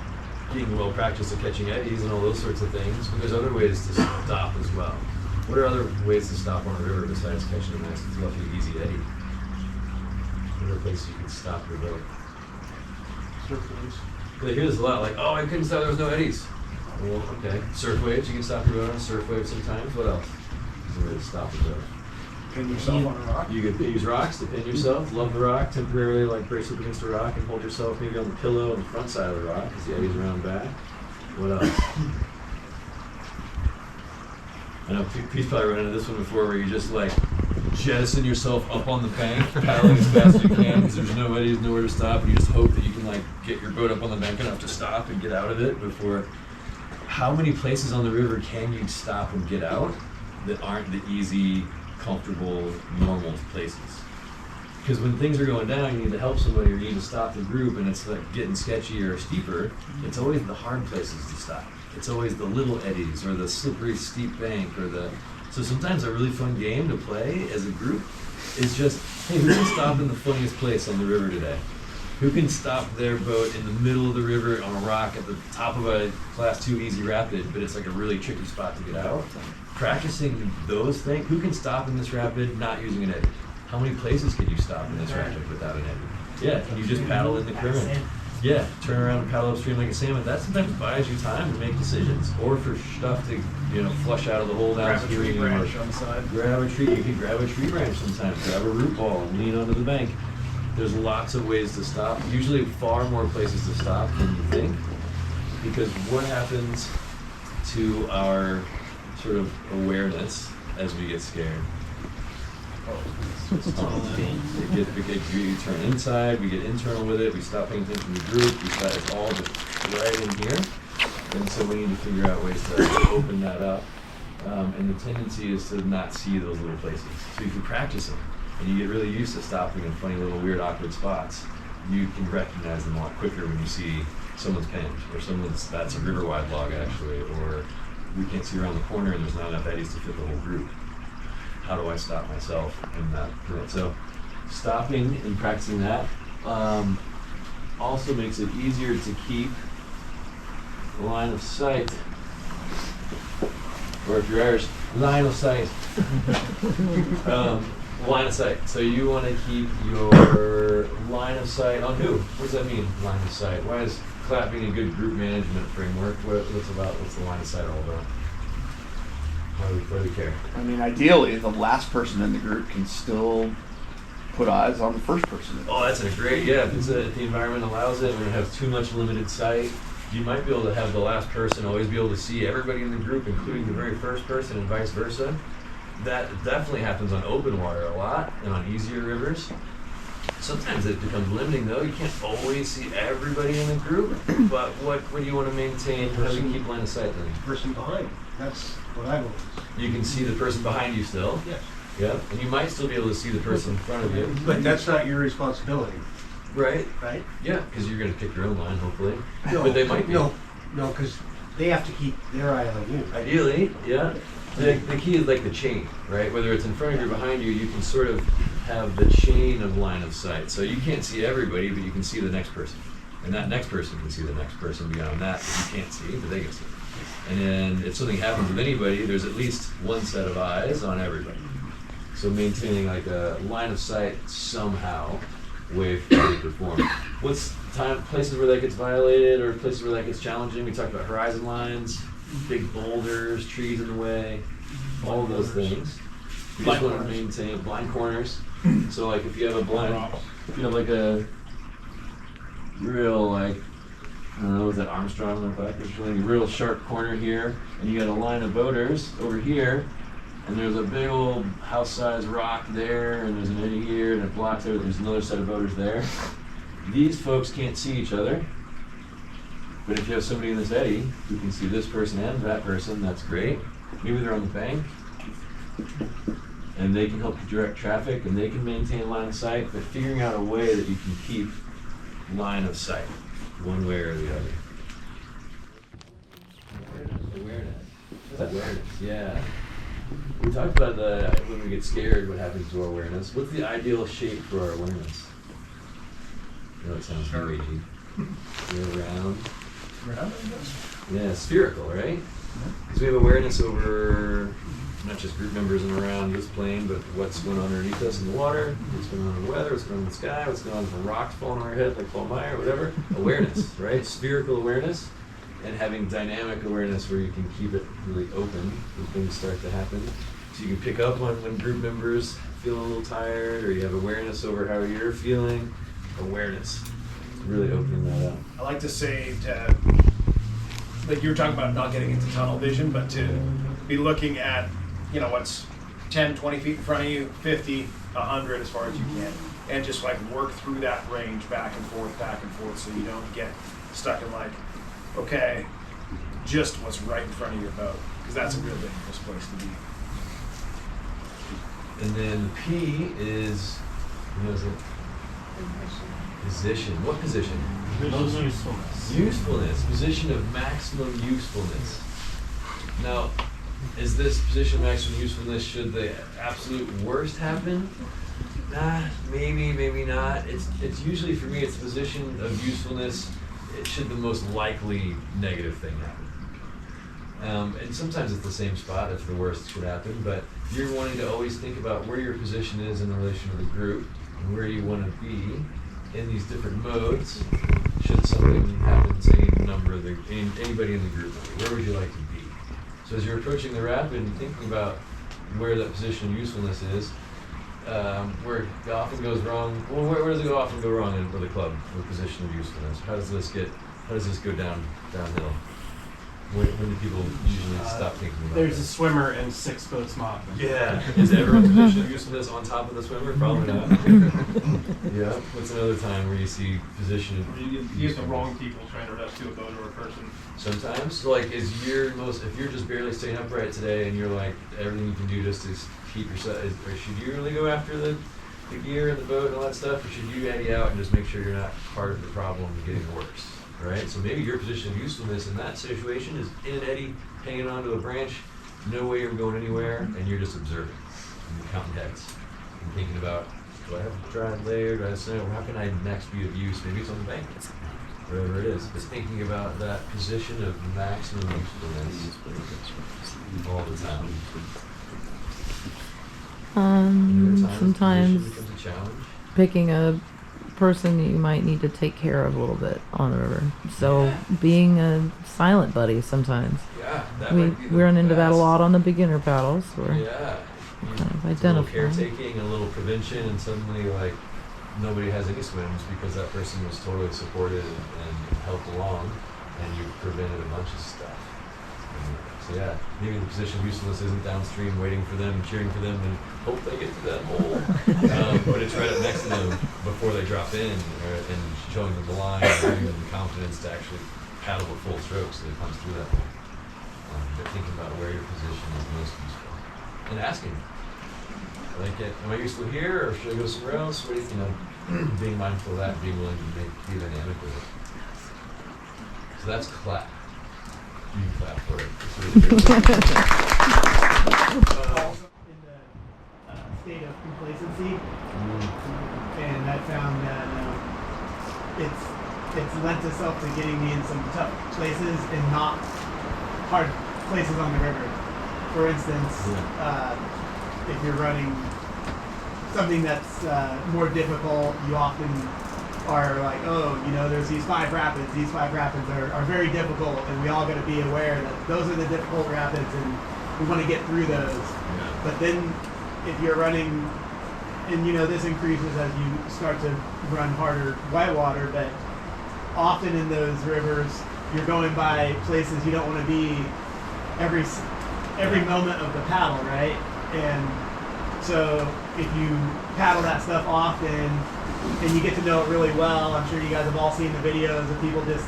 getting well practiced at catching eddies and all those sorts of things, but there's other ways to stop as well. What are other ways to stop on a river besides catching a nice, fluffy, easy eddy? What are places you can stop your boat? Surfways. I hear this a lot, like, oh, I couldn't stop, there was no eddies. Well, okay. Surf waves, you can stop your boat on surf waves sometimes. What else is a way to stop a boat? Pin yourself on a rock. You could use rocks to pin yourself, love the rock, temporarily like brace up against a rock and hold yourself maybe on the pillow on the front side of the rock because the eddy's around back. What else? I know Pete's probably run into this one before where you just like jettison yourself up on the bank, paddling as fast as you can because there's no eddies, nowhere to stop, and you just hope that you can like get your boat up on the bank enough to stop and get out of it before. How many places on the river can you stop and get out that aren't the easy, comfortable, normal places? Because when things are going down, you need to help somebody or you need to stop the group and it's like getting sketchier or steeper, it's always the hard places to stop. It's always the little eddies or the slippery steep bank or the... So sometimes a really fun game to play as a group is just, hey, who can stop in the funniest place on the river today? Who can stop their boat in the middle of the river on a rock at the top of a class 2 easy rapid, but it's like a really tricky spot to get out? Practicing those things. Who can stop in this rapid not using an eddy? How many places can you stop in this rapid without an eddy? Yeah, can you just paddle in the current? Yeah, turn around and paddle upstream like a salmon. That sometimes buys you time to make decisions, or for stuff to, you know, flush out of the hole downstream. Grab a tree branch on the side. Grab a tree. You can grab a tree branch sometimes. Grab a root ball and lean onto the bank. There's lots of ways to stop. Usually, far more places to stop than you think, because what happens to our sort of awareness as we get scared? We turn inside, we get internal with it, we stop paying attention to the group, it's all just right in here. And so we need to figure out ways to open that up. And the tendency is to not see those little places. So if you practice them and you get really used to stopping in funny little weird awkward spots, you can recognize them a lot quicker when you see someone's pinned or that's a river wide log actually, or we can't see around the corner and there's not enough eddies to fit the whole group. How do I stop myself in that? So stopping and practicing that also makes it easier to keep line of sight, or if you're Irish, line of sight. Line of sight. So you want to keep your line of sight on who? What does that mean, line of sight? Why is clapping a good group management framework? What's the line of sight all about? Why do we care? I mean, ideally, the last person in the group can still put eyes on the first person. Oh, that's a great, yeah. If the environment allows it, when you have too much limited sight, you might be able to have the last person always be able to see everybody in the group, including the very first person, and vice versa. That definitely happens on open water a lot and on easier rivers. Sometimes it becomes limiting, though. You can't always see everybody in the group, but what do you want to maintain? How do you keep line of sight then? Person behind. That's what I've always. You can see the person behind you still. Yes. Yeah, and you might still be able to see the person in front of you. But that's not your responsibility. Right. Right? Yeah, because you're going to pick your own line, hopefully. No, But they might be. No, because they have to keep their eye on you. Ideally, yeah. The key is like the chain, right? Whether it's in front of you or behind you, you can sort of have the chain of line of sight. So you can't see everybody, but you can see the next person. And that next person can see the next person beyond that you can't see, but they can see. And then if something happens with anybody, there's at least one set of eyes on everybody. So maintaining like a line of sight somehow, way for you to perform. What's places where that gets violated or places where that gets challenging? We talked about horizon lines, big boulders, trees in the way, all of those things. We just want to maintain blind corners. So like if you have if you have like a real like, I don't know, is that Armstrong or back or something? A real sharp corner here, and you got a line of boaters over here, and there's a big old house-sized rock there, and there's an eddy here, and it blocks there. There's another set of boaters there. These folks can't see each other, but if you have somebody in this eddy who can see this person and that person, that's great. Maybe they're on the bank, and they can help you direct traffic, and they can maintain line of sight, but figuring out a way that you can keep line of sight, one way or the other. Awareness, yeah. We talked about when we get scared, what happens to our awareness. What's the ideal shape for our awareness? I know it sounds crazy. Around. Yeah, spherical, right? Because we have awareness over not just group members and around this plane, but what's going on underneath us in the water, what's going on in the weather, what's going on in the sky, what's going on from rocks falling on our head like Paul Meyer, whatever. Awareness, right? Spherical awareness, and having dynamic awareness where you can keep it really open when things start to happen. So you can pick up on when group members feel a little tired, or you have awareness over how you're feeling. Awareness, really opening that up. I like to say to, like you were talking about not getting into tunnel vision, but to be looking at, what's 10, 20 feet in front of you, 50, 100 as far as you can, and just like work through that range back and forth so you don't get stuck in like, okay, just what's right in front of your boat, because that's a real dangerous place to be. And then P is, is it? Position. What position? Most usefulness. Usefulness. Position of maximum usefulness. Now, is this position of maximum usefulness, should the absolute worst happen? Maybe, maybe not. It's usually, for me, it's the position of usefulness. It should the most likely negative thing happen. And sometimes it's the same spot if the worst should happen, but you're wanting to always think about where your position is in relation to the group and where you want to be in these different modes. Should something happen to anybody in the group, where would you like to be? So as you're approaching the rapid and thinking about where that position of usefulness is, where it often goes wrong. Well, where does it often go wrong with the club, with position of usefulness? How does this go downhill? When do people usually stop thinking about There's that? a swimmer and 6 boats mobbing. Yeah. Is everyone's position of usefulness on top of the swimmer? Probably not. Yeah. What's another time where you see position of You get the wrong people trying to rescue a boat or a person. Sometimes. So like, if you're just barely staying upright today and you're like, everything you can do just to keep yourself, or should you really go after the gear and the boat and all that stuff, or should you eddy out and just make sure you're not part of the problem getting worse? Right? So maybe your position of usefulness in that situation is in an eddy, hanging onto a branch, no way you're going anywhere, and you're just observing. And you're counting heads and thinking about, do I have to drive layer? Do I have to know, how can I next be of use? Maybe it's on the bank, wherever it is. But thinking about that position of maximum usefulness all the time. And there are times Sometimes position becomes a challenge. picking a person you might need to take care of a little bit on the river. So being a silent buddy sometimes. Yeah, that We might be the run into that a best. lot on the beginner paddles. Where Yeah. kind of It's a little identify. caretaking, a little prevention, and suddenly like nobody has any swims because that person was totally supported and helped along, and you prevented a bunch of stuff. So yeah, maybe the position of usefulness isn't downstream waiting for them, cheering for them, and hope they get to that hole. But it's right up next to them before they drop in, and showing them the line, and giving them the confidence to actually paddle with full strokes so it comes through that hole. But thinking about where your position is most useful. And asking, am I useful here, or should I go somewhere else? What do you, being mindful of that, being willing to be dynamic with it. So that's clap. You can clap for it. It's really good. In the state of complacency, and I found that it's lent itself to getting me in some tough places and not hard places on the river. For instance, if you're running something that's more difficult, you often are like, oh, you know, there's these 5 rapids. These 5 rapids are very difficult, and we all got to be aware that those are the difficult rapids, and we want to get through those. But then, if you're running, and you know, this increases as you start to run harder whitewater, but often in those rivers, you're going by places you don't want to be every moment of the paddle, right? And so if you paddle that stuff often and you get to know it really well, I'm sure you guys have all seen the videos of people just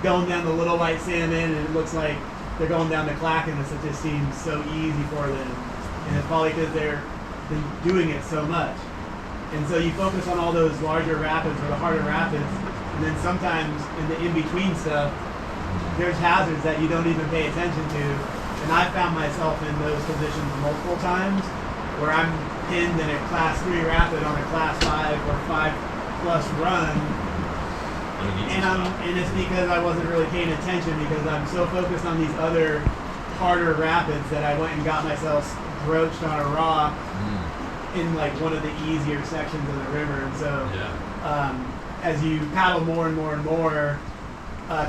going down the little white salmon, and it looks like they're going down the Clackamas. It just seems so easy for them, and it's probably because they're been doing it so much. And so you focus on all those larger rapids or the harder rapids, and then sometimes in the in-between stuff, there's hazards that you don't even pay attention to. And I found myself in those positions multiple times where I'm pinned in a class 3 rapid on a class 5 or 5+ run. And it's because I wasn't really paying attention, because I'm so focused on these other harder rapids that I went and got myself broached on a rock in like one of the easier sections of the river. And so as you paddle more and more and more,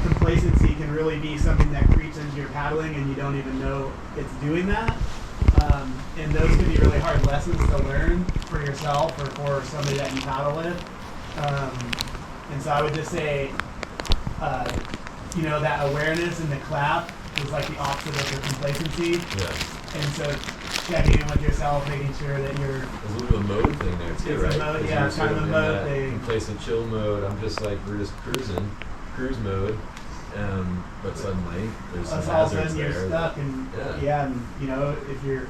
complacency can really be something that creeps into your paddling and you don't even know it's doing that. And those can be really hard lessons to learn for yourself or for somebody that you paddle with. And so I would just say, you know, that awareness and the clap is like the opposite of your complacency. And so checking in with yourself, making sure that you're... There's a little bit of a mode thing there too, it's right? A mode, yeah, it's kind of a mode thing. Complacent chill mode. I'm just like, we're just cruise mode. But suddenly there's some all of a hazards sudden you're there. stuck, and and you know, if you're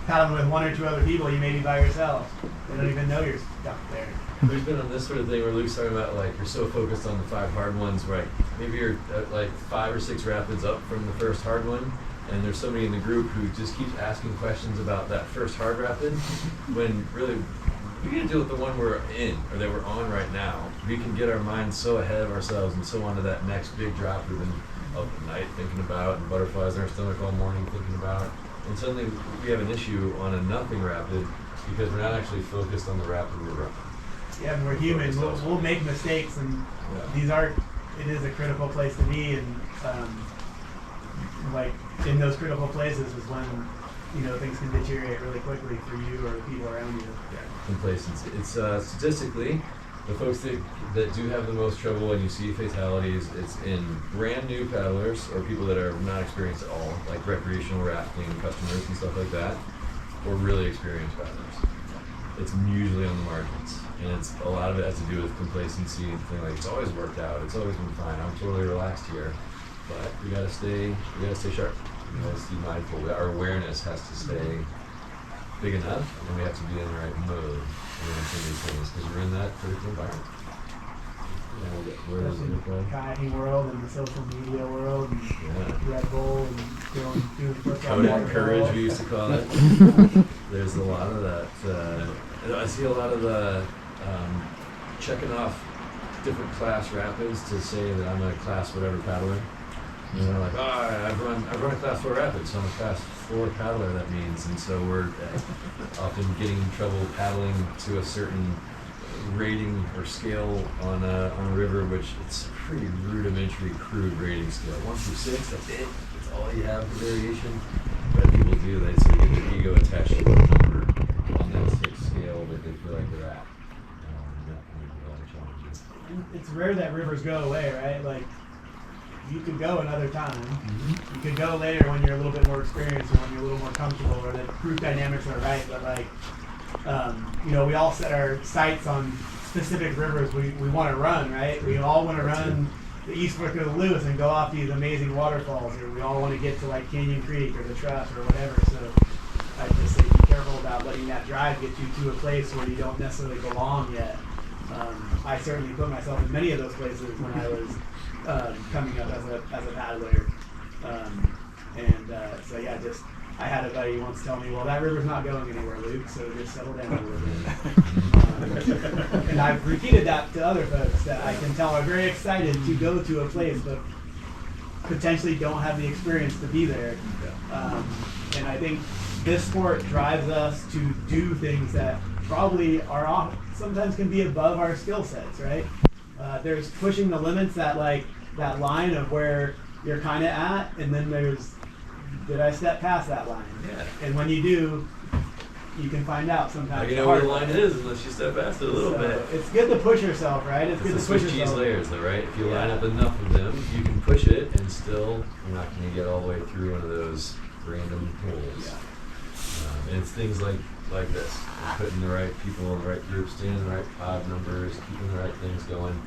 paddling with 1 or 2 other people, you may be by yourself. They don't even know you're stuck there. We've been on this sort of thing where Luke's talking about, like, you're so focused on the 5 hard ones, right? Maybe you're like 5 or 6 rapids up from the first hard one, and there's somebody in the group who just keeps asking questions about that first hard rapid, when really we gotta deal with the one we're in, or that we're on right now. We can get our minds so ahead of ourselves and so onto that next big drop we've been up at night thinking about, and butterflies in our stomach all morning thinking about, and suddenly we have an issue on a nothing rapid because we're not actually focused on the rapid we're running. Yeah, and we're human. We'll make mistakes, and it is a critical place to be, and like in those critical places is when, you know, things can deteriorate really quickly for you or the people around you. Complacency. It's statistically, the folks that do have the most trouble and you see fatalities, it's in brand new paddlers or people that are not experienced at all, like recreational rafting customers and stuff like that, or really experienced paddlers. It's usually on the margins, and it's a lot of it has to do with complacency and things like, it's always worked out, it's always been fine, I'm totally relaxed here, but we gotta stay sharp. We gotta stay mindful. Our awareness has to stay big enough, and we have to be in the right mode around some of these things, because we're in that critical environment. Where is it? Kayaking world and the social media world, and Red Bull and doing Coded courage, we used to call it. There's a lot of that. I see a lot of the checking off different class rapids to say that I'm a class whatever paddler. You know, like, I've run a class 4 rapid, so I'm a class 4 paddler, that means. And so we're often getting in trouble paddling to a certain rating or scale on a river, which it's a pretty rudimentary, crude rating scale. 1 through 6, that's it. That's all you have for variation. But people do, they sort of get their ego attached to the number on that 6 scale that they feel like they're at. And that can be a lot of challenges. It's rare that rivers go away, right? Like, you could go another time. You could go later when you're a little bit more experienced or when you're a little more comfortable or the group dynamics are right. But like, you know, we all set our sights on specific rivers we want to run, right? We all want to run the East Fork of the Lewis and go off these amazing waterfalls, or we all want to get to like Canyon Creek or the Trust or whatever. So I just say be careful about letting that drive get you to a place where you don't necessarily belong yet. I certainly put myself in many of those places when I was coming up as a paddler, so yeah, just I had a buddy once tell me, well, that river's not going anywhere, Luke, so just settle down a little bit. And I've repeated that to other folks that I can tell are very excited to go to a place but potentially don't have the experience to be there. And I think this sport drives us to do things that probably sometimes can be above our skill sets, right? There's pushing the limits, that line of where you're kind of at, and then there's, did I step past that line? Yeah. And when you do, you can find out sometimes. You know where the line is unless you step past it a little bit. It's good to push yourself, right? It's good to push Swiss cheese yourself. layers, though, right? If you line up enough of them, you can push it, and still you're not going to get all the way through one of those random holes. And it's things like this: putting the right people in the right groups, staying in the right pod numbers, keeping the right things going.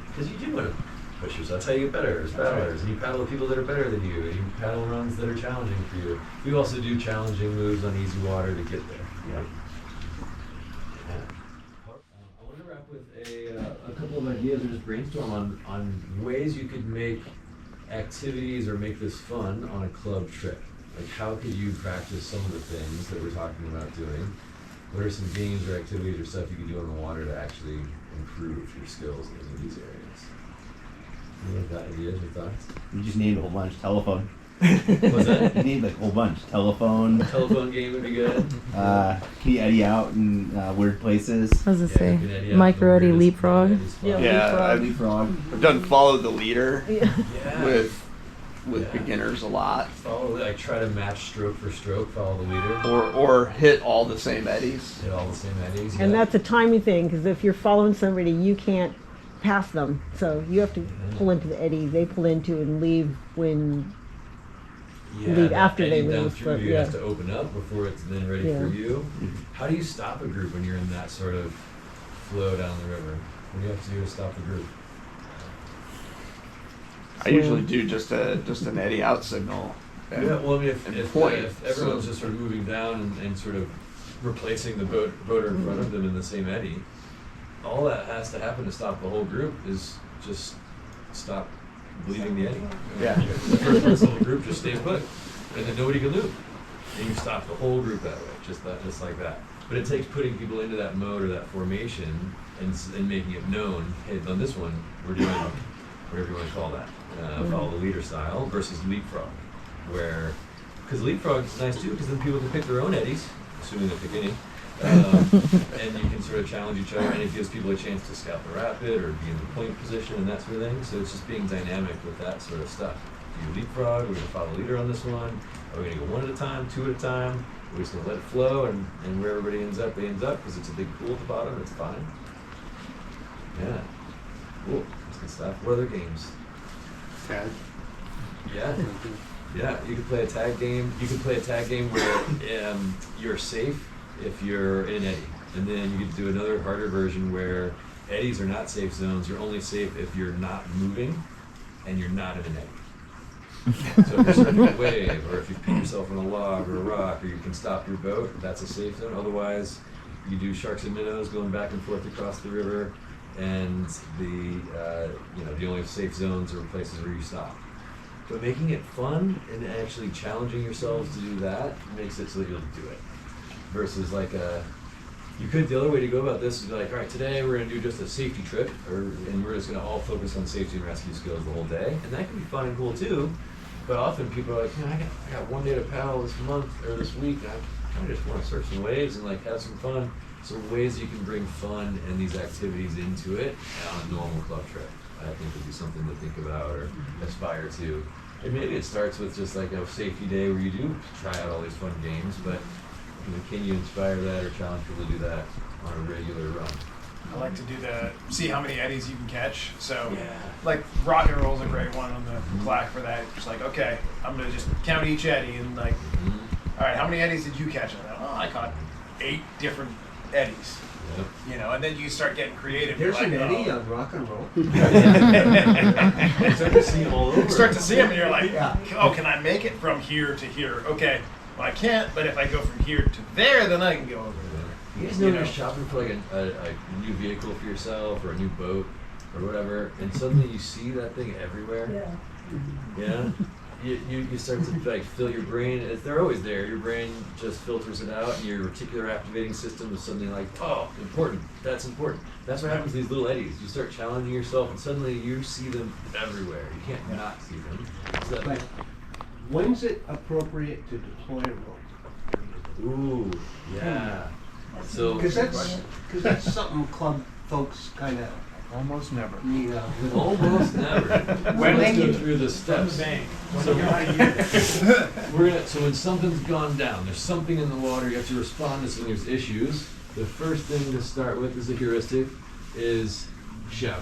Because you do want to push yourself. That's how you get better as paddlers. And you paddle with people that are better than you, and you paddle runs that are challenging for you. We also do challenging moves on easy water to get there. Yeah. I want to wrap with a couple of ideas or just brainstorm on ways you could make activities or make this fun on a club trip. Like, how could you practice some of the things that we're talking about doing? What are some games or activities or stuff you can do on the water to actually improve your skills in these areas? Any of that ideas or thoughts? You just named a whole bunch. Telephone. What's that? You named like a whole bunch. Telephone. A telephone game would be good. Can you eddy out in weird places? What does it say? you can eddy out Micro in the eddy weirdest- leapfrog. weirdest spots. Yeah, Leapfrog. I've done follow the leader Yeah. with Yeah. beginners a lot, Follow, like, try to match stroke for stroke, follow the leader. or hit all the same eddies. Hit all the same eddies. And yeah. that's a timing thing, because if you're following somebody, you can't pass them. So you have to pull into the eddy they pull into and leave when leave that after they eddy down leave, through but you yeah. has to open up before it's then ready Yeah. for you. How do you stop a group when you're in that sort of flow down the river? What do you have to do to stop the group? I usually do just an eddy out signal. And, Yeah, well, I mean, and if point. everyone's So- just sort of moving down and sort of replacing the boater in front of them in the same eddy, all that has to happen to stop the whole group is just stop bleeding the eddy. Yeah. The first person in the group just stay put, and then nobody can move. And you stop the whole group that way, just like that. But it takes putting people into that mode or that formation and making it known, hey, on this one, we're doing whatever you want to call that, follow the leader style versus leapfrog, where, because leapfrog is nice too, because then people can pick their own eddies, assuming they pick any, and you can sort of challenge each other, and it gives people a chance to scout the rapid or be in the point position and that sort of thing. So it's just being dynamic with that sort of stuff. Do you leapfrog? We're going to follow leader on this one. Are we going to go one at a time, two at a time? We're just going to let it flow, and where everybody ends up, they ends up, because it's a big pool at the bottom. It's fine. Yeah. Cool. That's good stuff. What other games? Tag. Yeah. Yeah, you can play a tag game. You can play a tag game where you're safe if you're in an eddy. And then you can do another harder version where eddies are not safe zones. You're only safe if you're not moving and you're not in an eddy. So if you're surfing a wave, or if you pin yourself on a log or a rock, or you can stop your boat, that's a safe zone. Otherwise, you do sharks and minnows going back and forth across the river, and the only safe zones are places where you stop. But making it fun and actually challenging yourselves to do that makes it so that you'll do it. Versus the other way to go about this is be like, all right, today we're going to do just a safety trip, and we're just going to all focus on safety and rescue skills the whole day. And that can be fun and cool too. But often people are like, I got one day to paddle this month or this week, and I kind of just want to surf some waves and have some fun. So ways you can bring fun and these activities into it on a normal club trip, I think would be something to think about or aspire to. And maybe it starts with just a safety day where you do try out all these fun games, but can you inspire that or challenge people to do that on a regular run? I like to do see how many eddies you can catch. So, rock and roll is a great one on the clack for that. Just okay, I'm gonna just count each eddy and all right, how many eddies did you catch on that? Oh, I caught 8 different eddies. Yep. And then you start getting creative. There's an eddy on rock and roll. You start to see them all over. Start to see them, and you're like, oh, can I make it from here to here? Okay, well I can't, but if I go from here to there, then I can go over there. You guys know when you're shopping for a new vehicle for yourself or a new boat or whatever, and suddenly you see that thing everywhere? Yeah. You start to fill your brain. They're always there. Your brain just filters it out, and your reticular activating system is suddenly important. That's important. That's what happens to these little eddies. You start challenging yourself, and suddenly you see them everywhere. You can't not see them. So When's it appropriate to deploy a rope? Ooh, yeah. That's So- a Cause good that's- idea. Because that's something club folks kind of Almost never. need a little. Almost never. When Let's they- go through the steps. bank. So so when something's gone down, there's something in the water, you have to respond to something, there's issues. The first thing to start with as a heuristic is shout.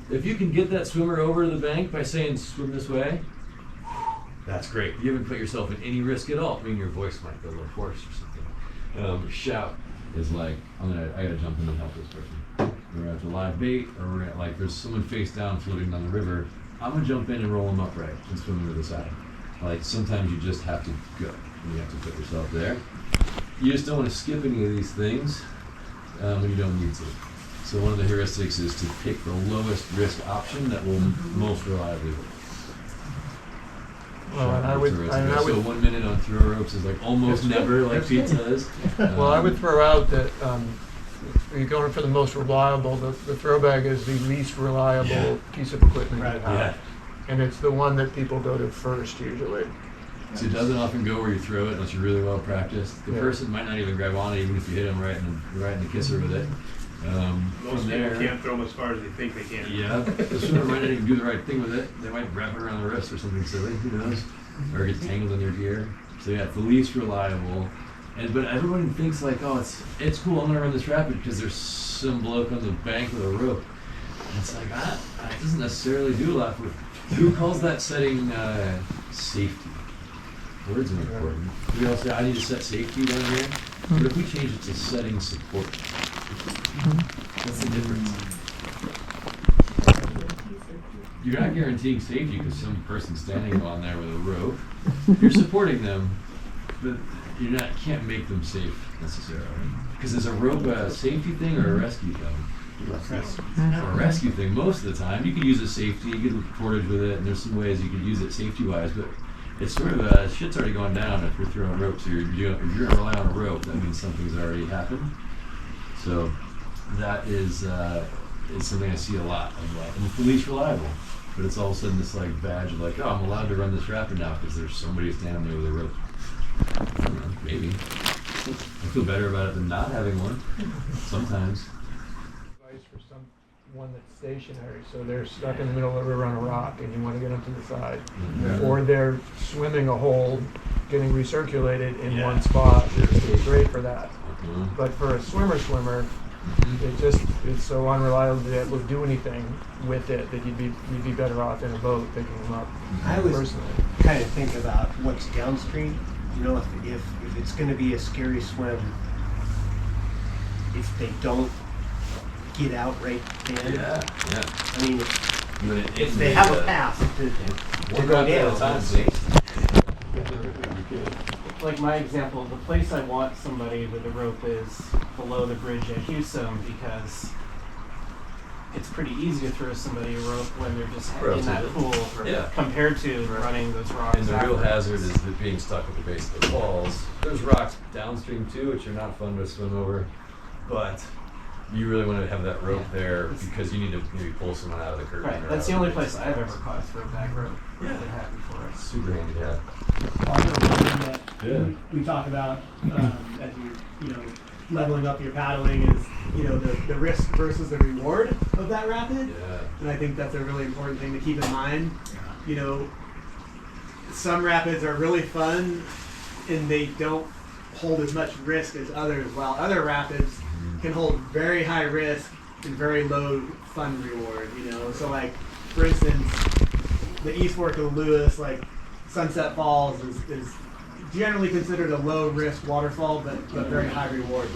If you can get that swimmer over to the bank by saying swim this way, that's great. You haven't put yourself in any risk at all. I mean, your voice might go a little hoarse or something. Shout is like, I gotta jump in and help this person. We're after live bait, or we're at, like, there's someone face down floating down the river. I'm gonna jump in and roll them upright and swim them to the side. Like, sometimes you just have to go, and you have to put yourself there. You just don't want to skip any of these things when you don't need to. So one of the heuristics is to pick the lowest risk option that will most reliably work. Well, and I would, So 1 minute on throw ropes is like almost never, like Pete says. well, I would throw out that if you're going for the most reliable, the throw bag is the least reliable piece of equipment you have. Yeah. And it's the one that people go to first usually. So it doesn't often go where you throw it unless you're really well practiced. The Yeah. person might not even grab on it, even if you hit them right in the kisser with it. Most From people there, can't throw them as far as they think they can. yeah, the swimmer might not even do the right thing with it. They might wrap it around the wrist or something silly, who knows? Or it gets tangled in their gear. So yeah, it's the least reliable. But everyone thinks like, oh, it's cool, I'm gonna run this rapid because there's some bloke on the bank with a rope. And it's like, it doesn't necessarily do a lot for. Who calls that setting safety? Words are important. We all say, I need to set safety down here. But if we change it to setting support, what's the difference? You're not guaranteeing safety because some person standing on there with a rope. You're supporting them, but you can't make them safe necessarily. Because is a rope a safety thing or a rescue thing? Or a rescue thing most of the time. You could use a safety, you could look portage with it, and there's some ways you could use it safety-wise, but it's sort of shit's already going down if you're throwing ropes. Or if you're going to rely on a rope, that means something's already happened. So that is something I see a lot of, and it's the least reliable. But it's all of a sudden this like badge of like, oh, I'm allowed to run this rapid now because there's somebody standing there with a rope. I don't know, maybe. I feel better about it than not having one. Sometimes. Advice for someone that's stationary, so they're stuck in the middle of the river on a rock and you want to get them to the side. Mm-hmm. Or they're swimming a hole, getting recirculated in Yeah. one spot. It's great for that. Mhm. But for a swimmer, it's so unreliable that it would do anything with it that you'd be better off in a boat picking them up. I always Personally. kind of think about what's downstream. You know, if it's going to be a scary swim, if they don't get out right then. Yeah. I mean, But if they have a path to one go rapid at a down, time, it's safe. Like my example, the place I want somebody with a rope is below the bridge at Hewsome because it's pretty easy to throw somebody a rope when they're just in that pool Yeah. compared to running those rocks. And the real afterwards. hazard is that being stuck at the base of the falls. There's rocks downstream too, which are not fun to swim over, but you really want to have that rope there because you need to maybe pull someone out of the curtain. Right, or that's the out only of place the I've ever caught a throw bag rope. Yeah. Really happy for it. Super handy to have. Another thing that Yeah. we talk about as you know leveling up your paddling is the risk versus the reward of that rapid. Yeah. And I think that's a really important thing to keep in mind. You know, some rapids are really fun and they don't hold as much risk as others, while other rapids can hold very high risk and very low fun reward, So like, for instance, the East Fork of the Lewis, like Sunset Falls is generally considered a low risk waterfall, but very high reward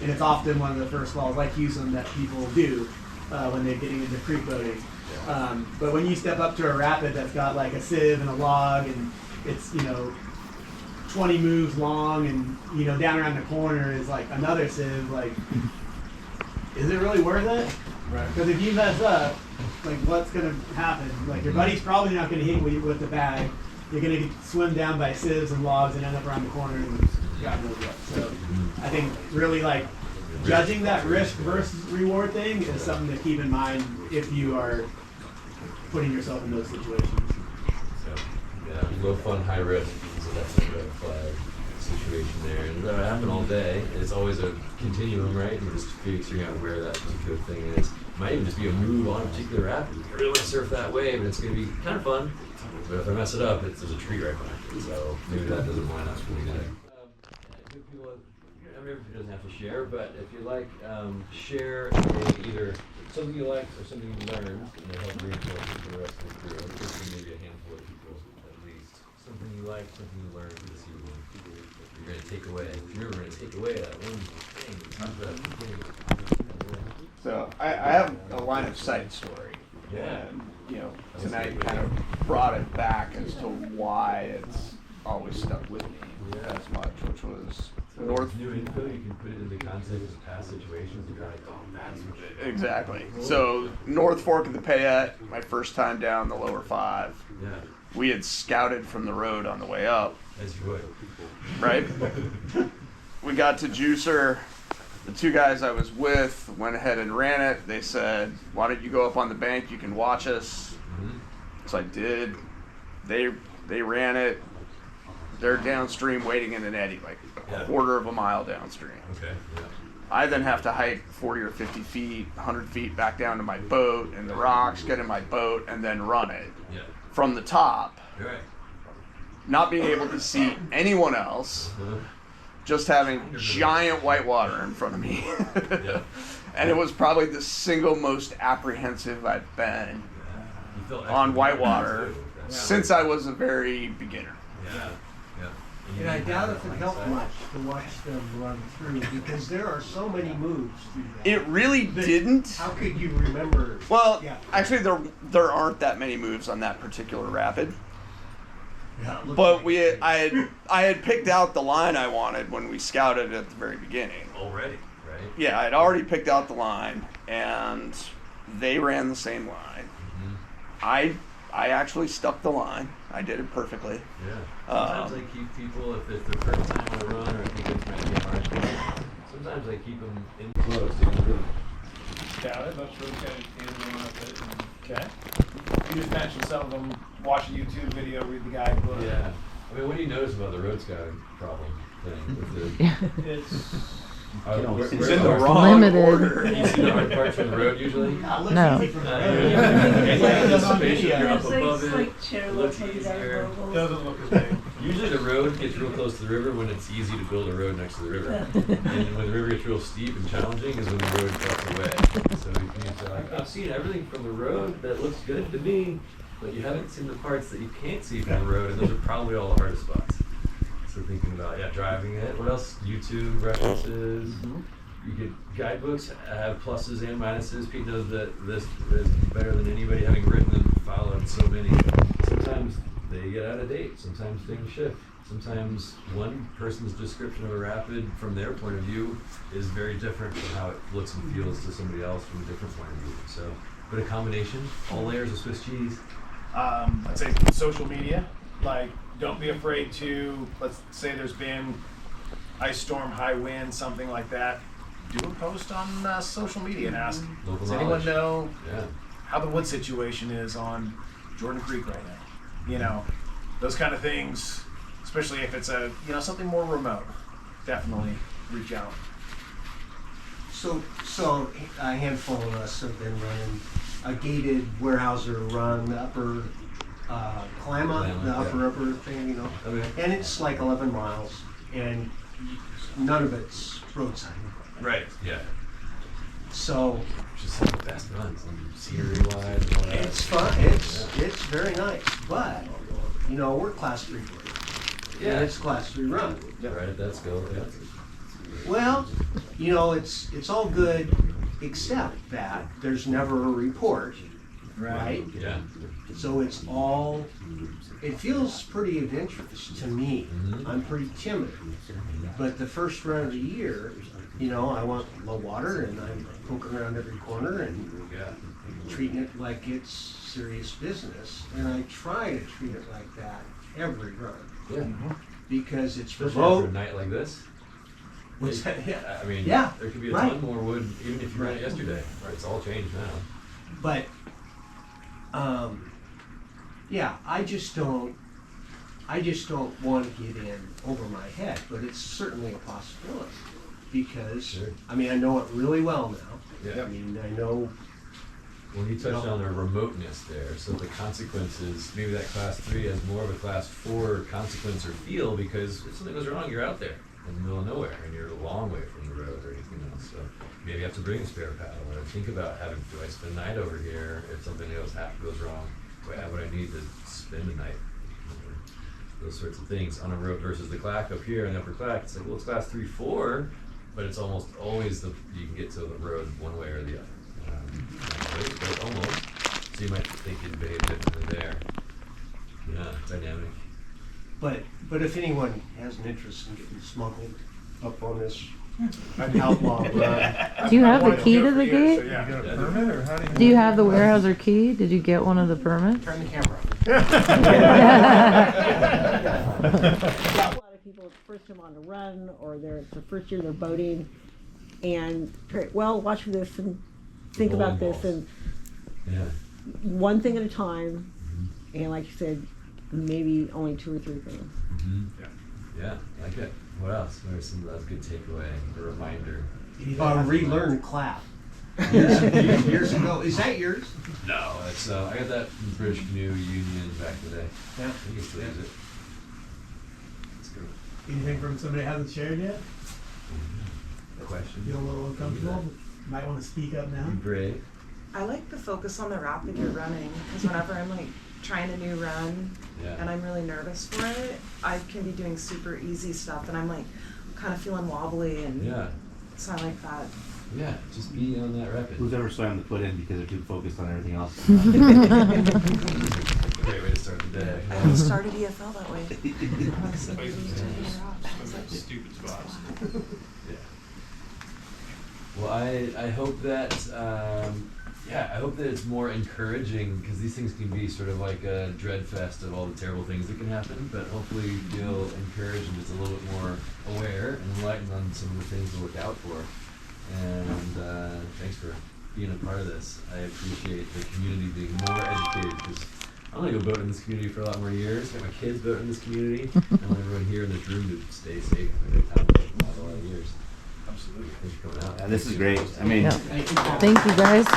and it's often one of the first falls like Hewsome that people do when they're getting into creek boating. But when you step up to a rapid that's got like a sieve and a log and it's 20 moves long and down around the corner is like another sieve, like is it really worth it? Right. Because if you mess up, like what's gonna happen? Like your buddy's probably not gonna hit you with the bag. You're gonna swim down by sieves and logs and end up around the corner and God knows what. So I think really like judging that risk versus reward thing is something to keep in mind if you are putting yourself in those situations. So, yeah, low fun, high risk. So that's a red flag. situation there, and that happen all day. It's always a continuum, right? And just figuring out where that particular thing is. It might even just be a move on a particular rapid. I really want to surf that wave, and it's going to be kind of fun. But if I mess it up, there's a tree right behind it, so maybe that doesn't line up really good. Everybody doesn't have to share, but if you like, share either something you liked or something you learned, and it helped reinforce it for the rest of the crew. Just maybe a handful of people at least. Something you liked, something you learned this evening. You're going to take away. If you remember, going to take away that one thing. So I have a line of sight story. Yeah. And, you know, tonight kind of brought it back as to why it's always stuck with me as much, which was North. New info, you can put it in the context of past situations, and you're like, oh, that's what it is. Exactly. So North Fork of the Payette, my first time down the lower 5. Yeah. We had scouted from the road on the way up. As you would. Right? We got to Juicer. The 2 guys I was with went ahead and ran it. They said, why don't you go up on the bank? You can watch us. Mm-hmm. So I did. They ran it. They're downstream waiting in an eddy, like a quarter of a mile downstream. Okay. Yeah. I then have to hike 40 or 50 feet, 100 feet back down to my boat in the rocks, get in my boat, and then run it from the top. You're right. Not being able to see anyone else, just having giant white water in front of me. And it was probably the single most apprehensive I've been on whitewater since I was a very beginner. Yeah. And I doubt if it helped much to watch them run through because there are so many moves through that. It really didn't. How could you remember? Well, actually, there aren't that many moves on that particular rapid. Yeah, but I had picked out the line I wanted when we scouted at the very beginning. Already, right? Yeah, I'd already picked out the line, and they ran the same line. Mm-hmm. I actually stuck the line. I did it perfectly. Yeah. Sometimes I keep people, if it's their first time on a run, or I think it's might be a hard thing, sometimes I keep them in close. Scout it, let's really kind of okay. You just mentioned some of them watch a YouTube video, read the guidebook. Yeah. I mean, what do you notice about the road scouting problem thing? With the, It's in the wrong order. You see the hard parts from the road usually? No. It's you're up above it. It looks easier. Doesn't look as big. Usually the road gets real close to the river when it's easy to build a road next to the river. And when the river gets real steep and challenging is when the road cuts away. So you can say like, I've seen everything from the road that looks good to me, but you haven't seen the parts that you can't see from the road, and those are probably all the hardest spots. So thinking about driving it. What else? YouTube references. You get guidebooks have pluses and minuses. Pete knows that this is better than anybody, having written and followed so many. Sometimes they get out of date. Sometimes things shift. Sometimes one person's description of a rapid from their point of view is very different from how it looks and feels to somebody else from a different point of view. So, but a combination, all layers of Swiss cheese. I'd say social media. Like, don't be afraid to, let's say there's been ice storm, high wind, something like that. Do a post on social media and ask, does anyone know how the wood situation is on Jordan Creek right now? You know, those kind of things, especially if it's something more remote. Definitely reach out. So a handful of us have been running a gated Weyerhaeuser run, the upper Klamath, the upper thing, you know. Okay. And it's like 11 miles, and none of it's roadside. Right. Yeah. So just some of the best runs, scenery wise and all that. it's fun. It's very nice, but you know we're class 3. Yeah, it's class 3 run. Right at that scale. Yeah. Well, you know it's all good, except that there's never a report, right? Yeah. So it feels pretty adventurous to me. I'm pretty timid. But the first run of the year, you know, I want low water and I'm poking around every corner and treating it like it's serious business. And I try to treat it like that every run. Yeah. Because it's Especially remote. after a night like this. What's that? Yeah. I mean, Yeah, there could be a right. ton more wood even if you ran it yesterday. Right, it's all changed now. But, yeah, I just don't I just don't want to get in over my head, but it's certainly a possibility. Because, Sure. I mean, I know it really well now. Yeah. I mean, I know. When you touched on the remoteness there, so the consequences, maybe that class 3 has more of a class 4 consequence or feel because if something goes wrong, you're out there in the middle of nowhere and you're a long way from the road or anything else. So maybe you have to bring a spare paddle or think about having, do I spend the night over here if something else goes wrong? Do I have what I need to spend the night? Those sorts of things on a road versus the clack up here in the upper clack. It's like, well, it's class 3, 4, but it's almost always you can get to the road one way or the other. But almost. So you might think you'd behave differently there. Yeah, dynamic. But if anyone has an interest in getting smuggled up on this outlaw run. Do you have the key to the So, gate? yeah. You got a permit or how do you? Do you have the Weyerhaeuser key? Did you get one of the permits? Turn the camera on. A lot of people, it's the first time on a run, or it's the first year they're boating, and well, watch for this and think about this, and one thing at a time, and like you said, maybe only 2 or 3 things. Yeah, I like it. What else? What are some that's a good takeaway, a reminder? Relearn clap. Years ago. Is that yours? No, it's I got that from the British Canoe Union back in the day. Yeah. I think you still use it. It's good. Anything from somebody that hasn't shared yet? Question. Feel a little uncomfortable? Might want to speak up now. Be brave. I like the focus on the rapid you're running, because whenever I'm like trying a new run and I'm really nervous for it, I can be doing super easy stuff and I'm like kind of feeling wobbly, and so I like that. Yeah, just be on that rapid. Who's ever swam the foot in because they're too focused on everything else? Great way to start the day. I always started EFL that way. Stupid spots. Yeah. Well, I hope that I hope that it's more encouraging, because these things can be sort of like a dread fest of all the terrible things that can happen, but hopefully you feel encouraged and just a little bit more aware and enlightened on some of the things to look out for. And thanks for being a part of this. I appreciate the community being more educated, because I'm going to go boat in this community for a lot more years. Got my kids boat in this community. I want everyone here in this room to stay safe in the town for a lot of years. Absolutely. Thanks for coming out. Yeah, this is great. I mean, Thank you guys.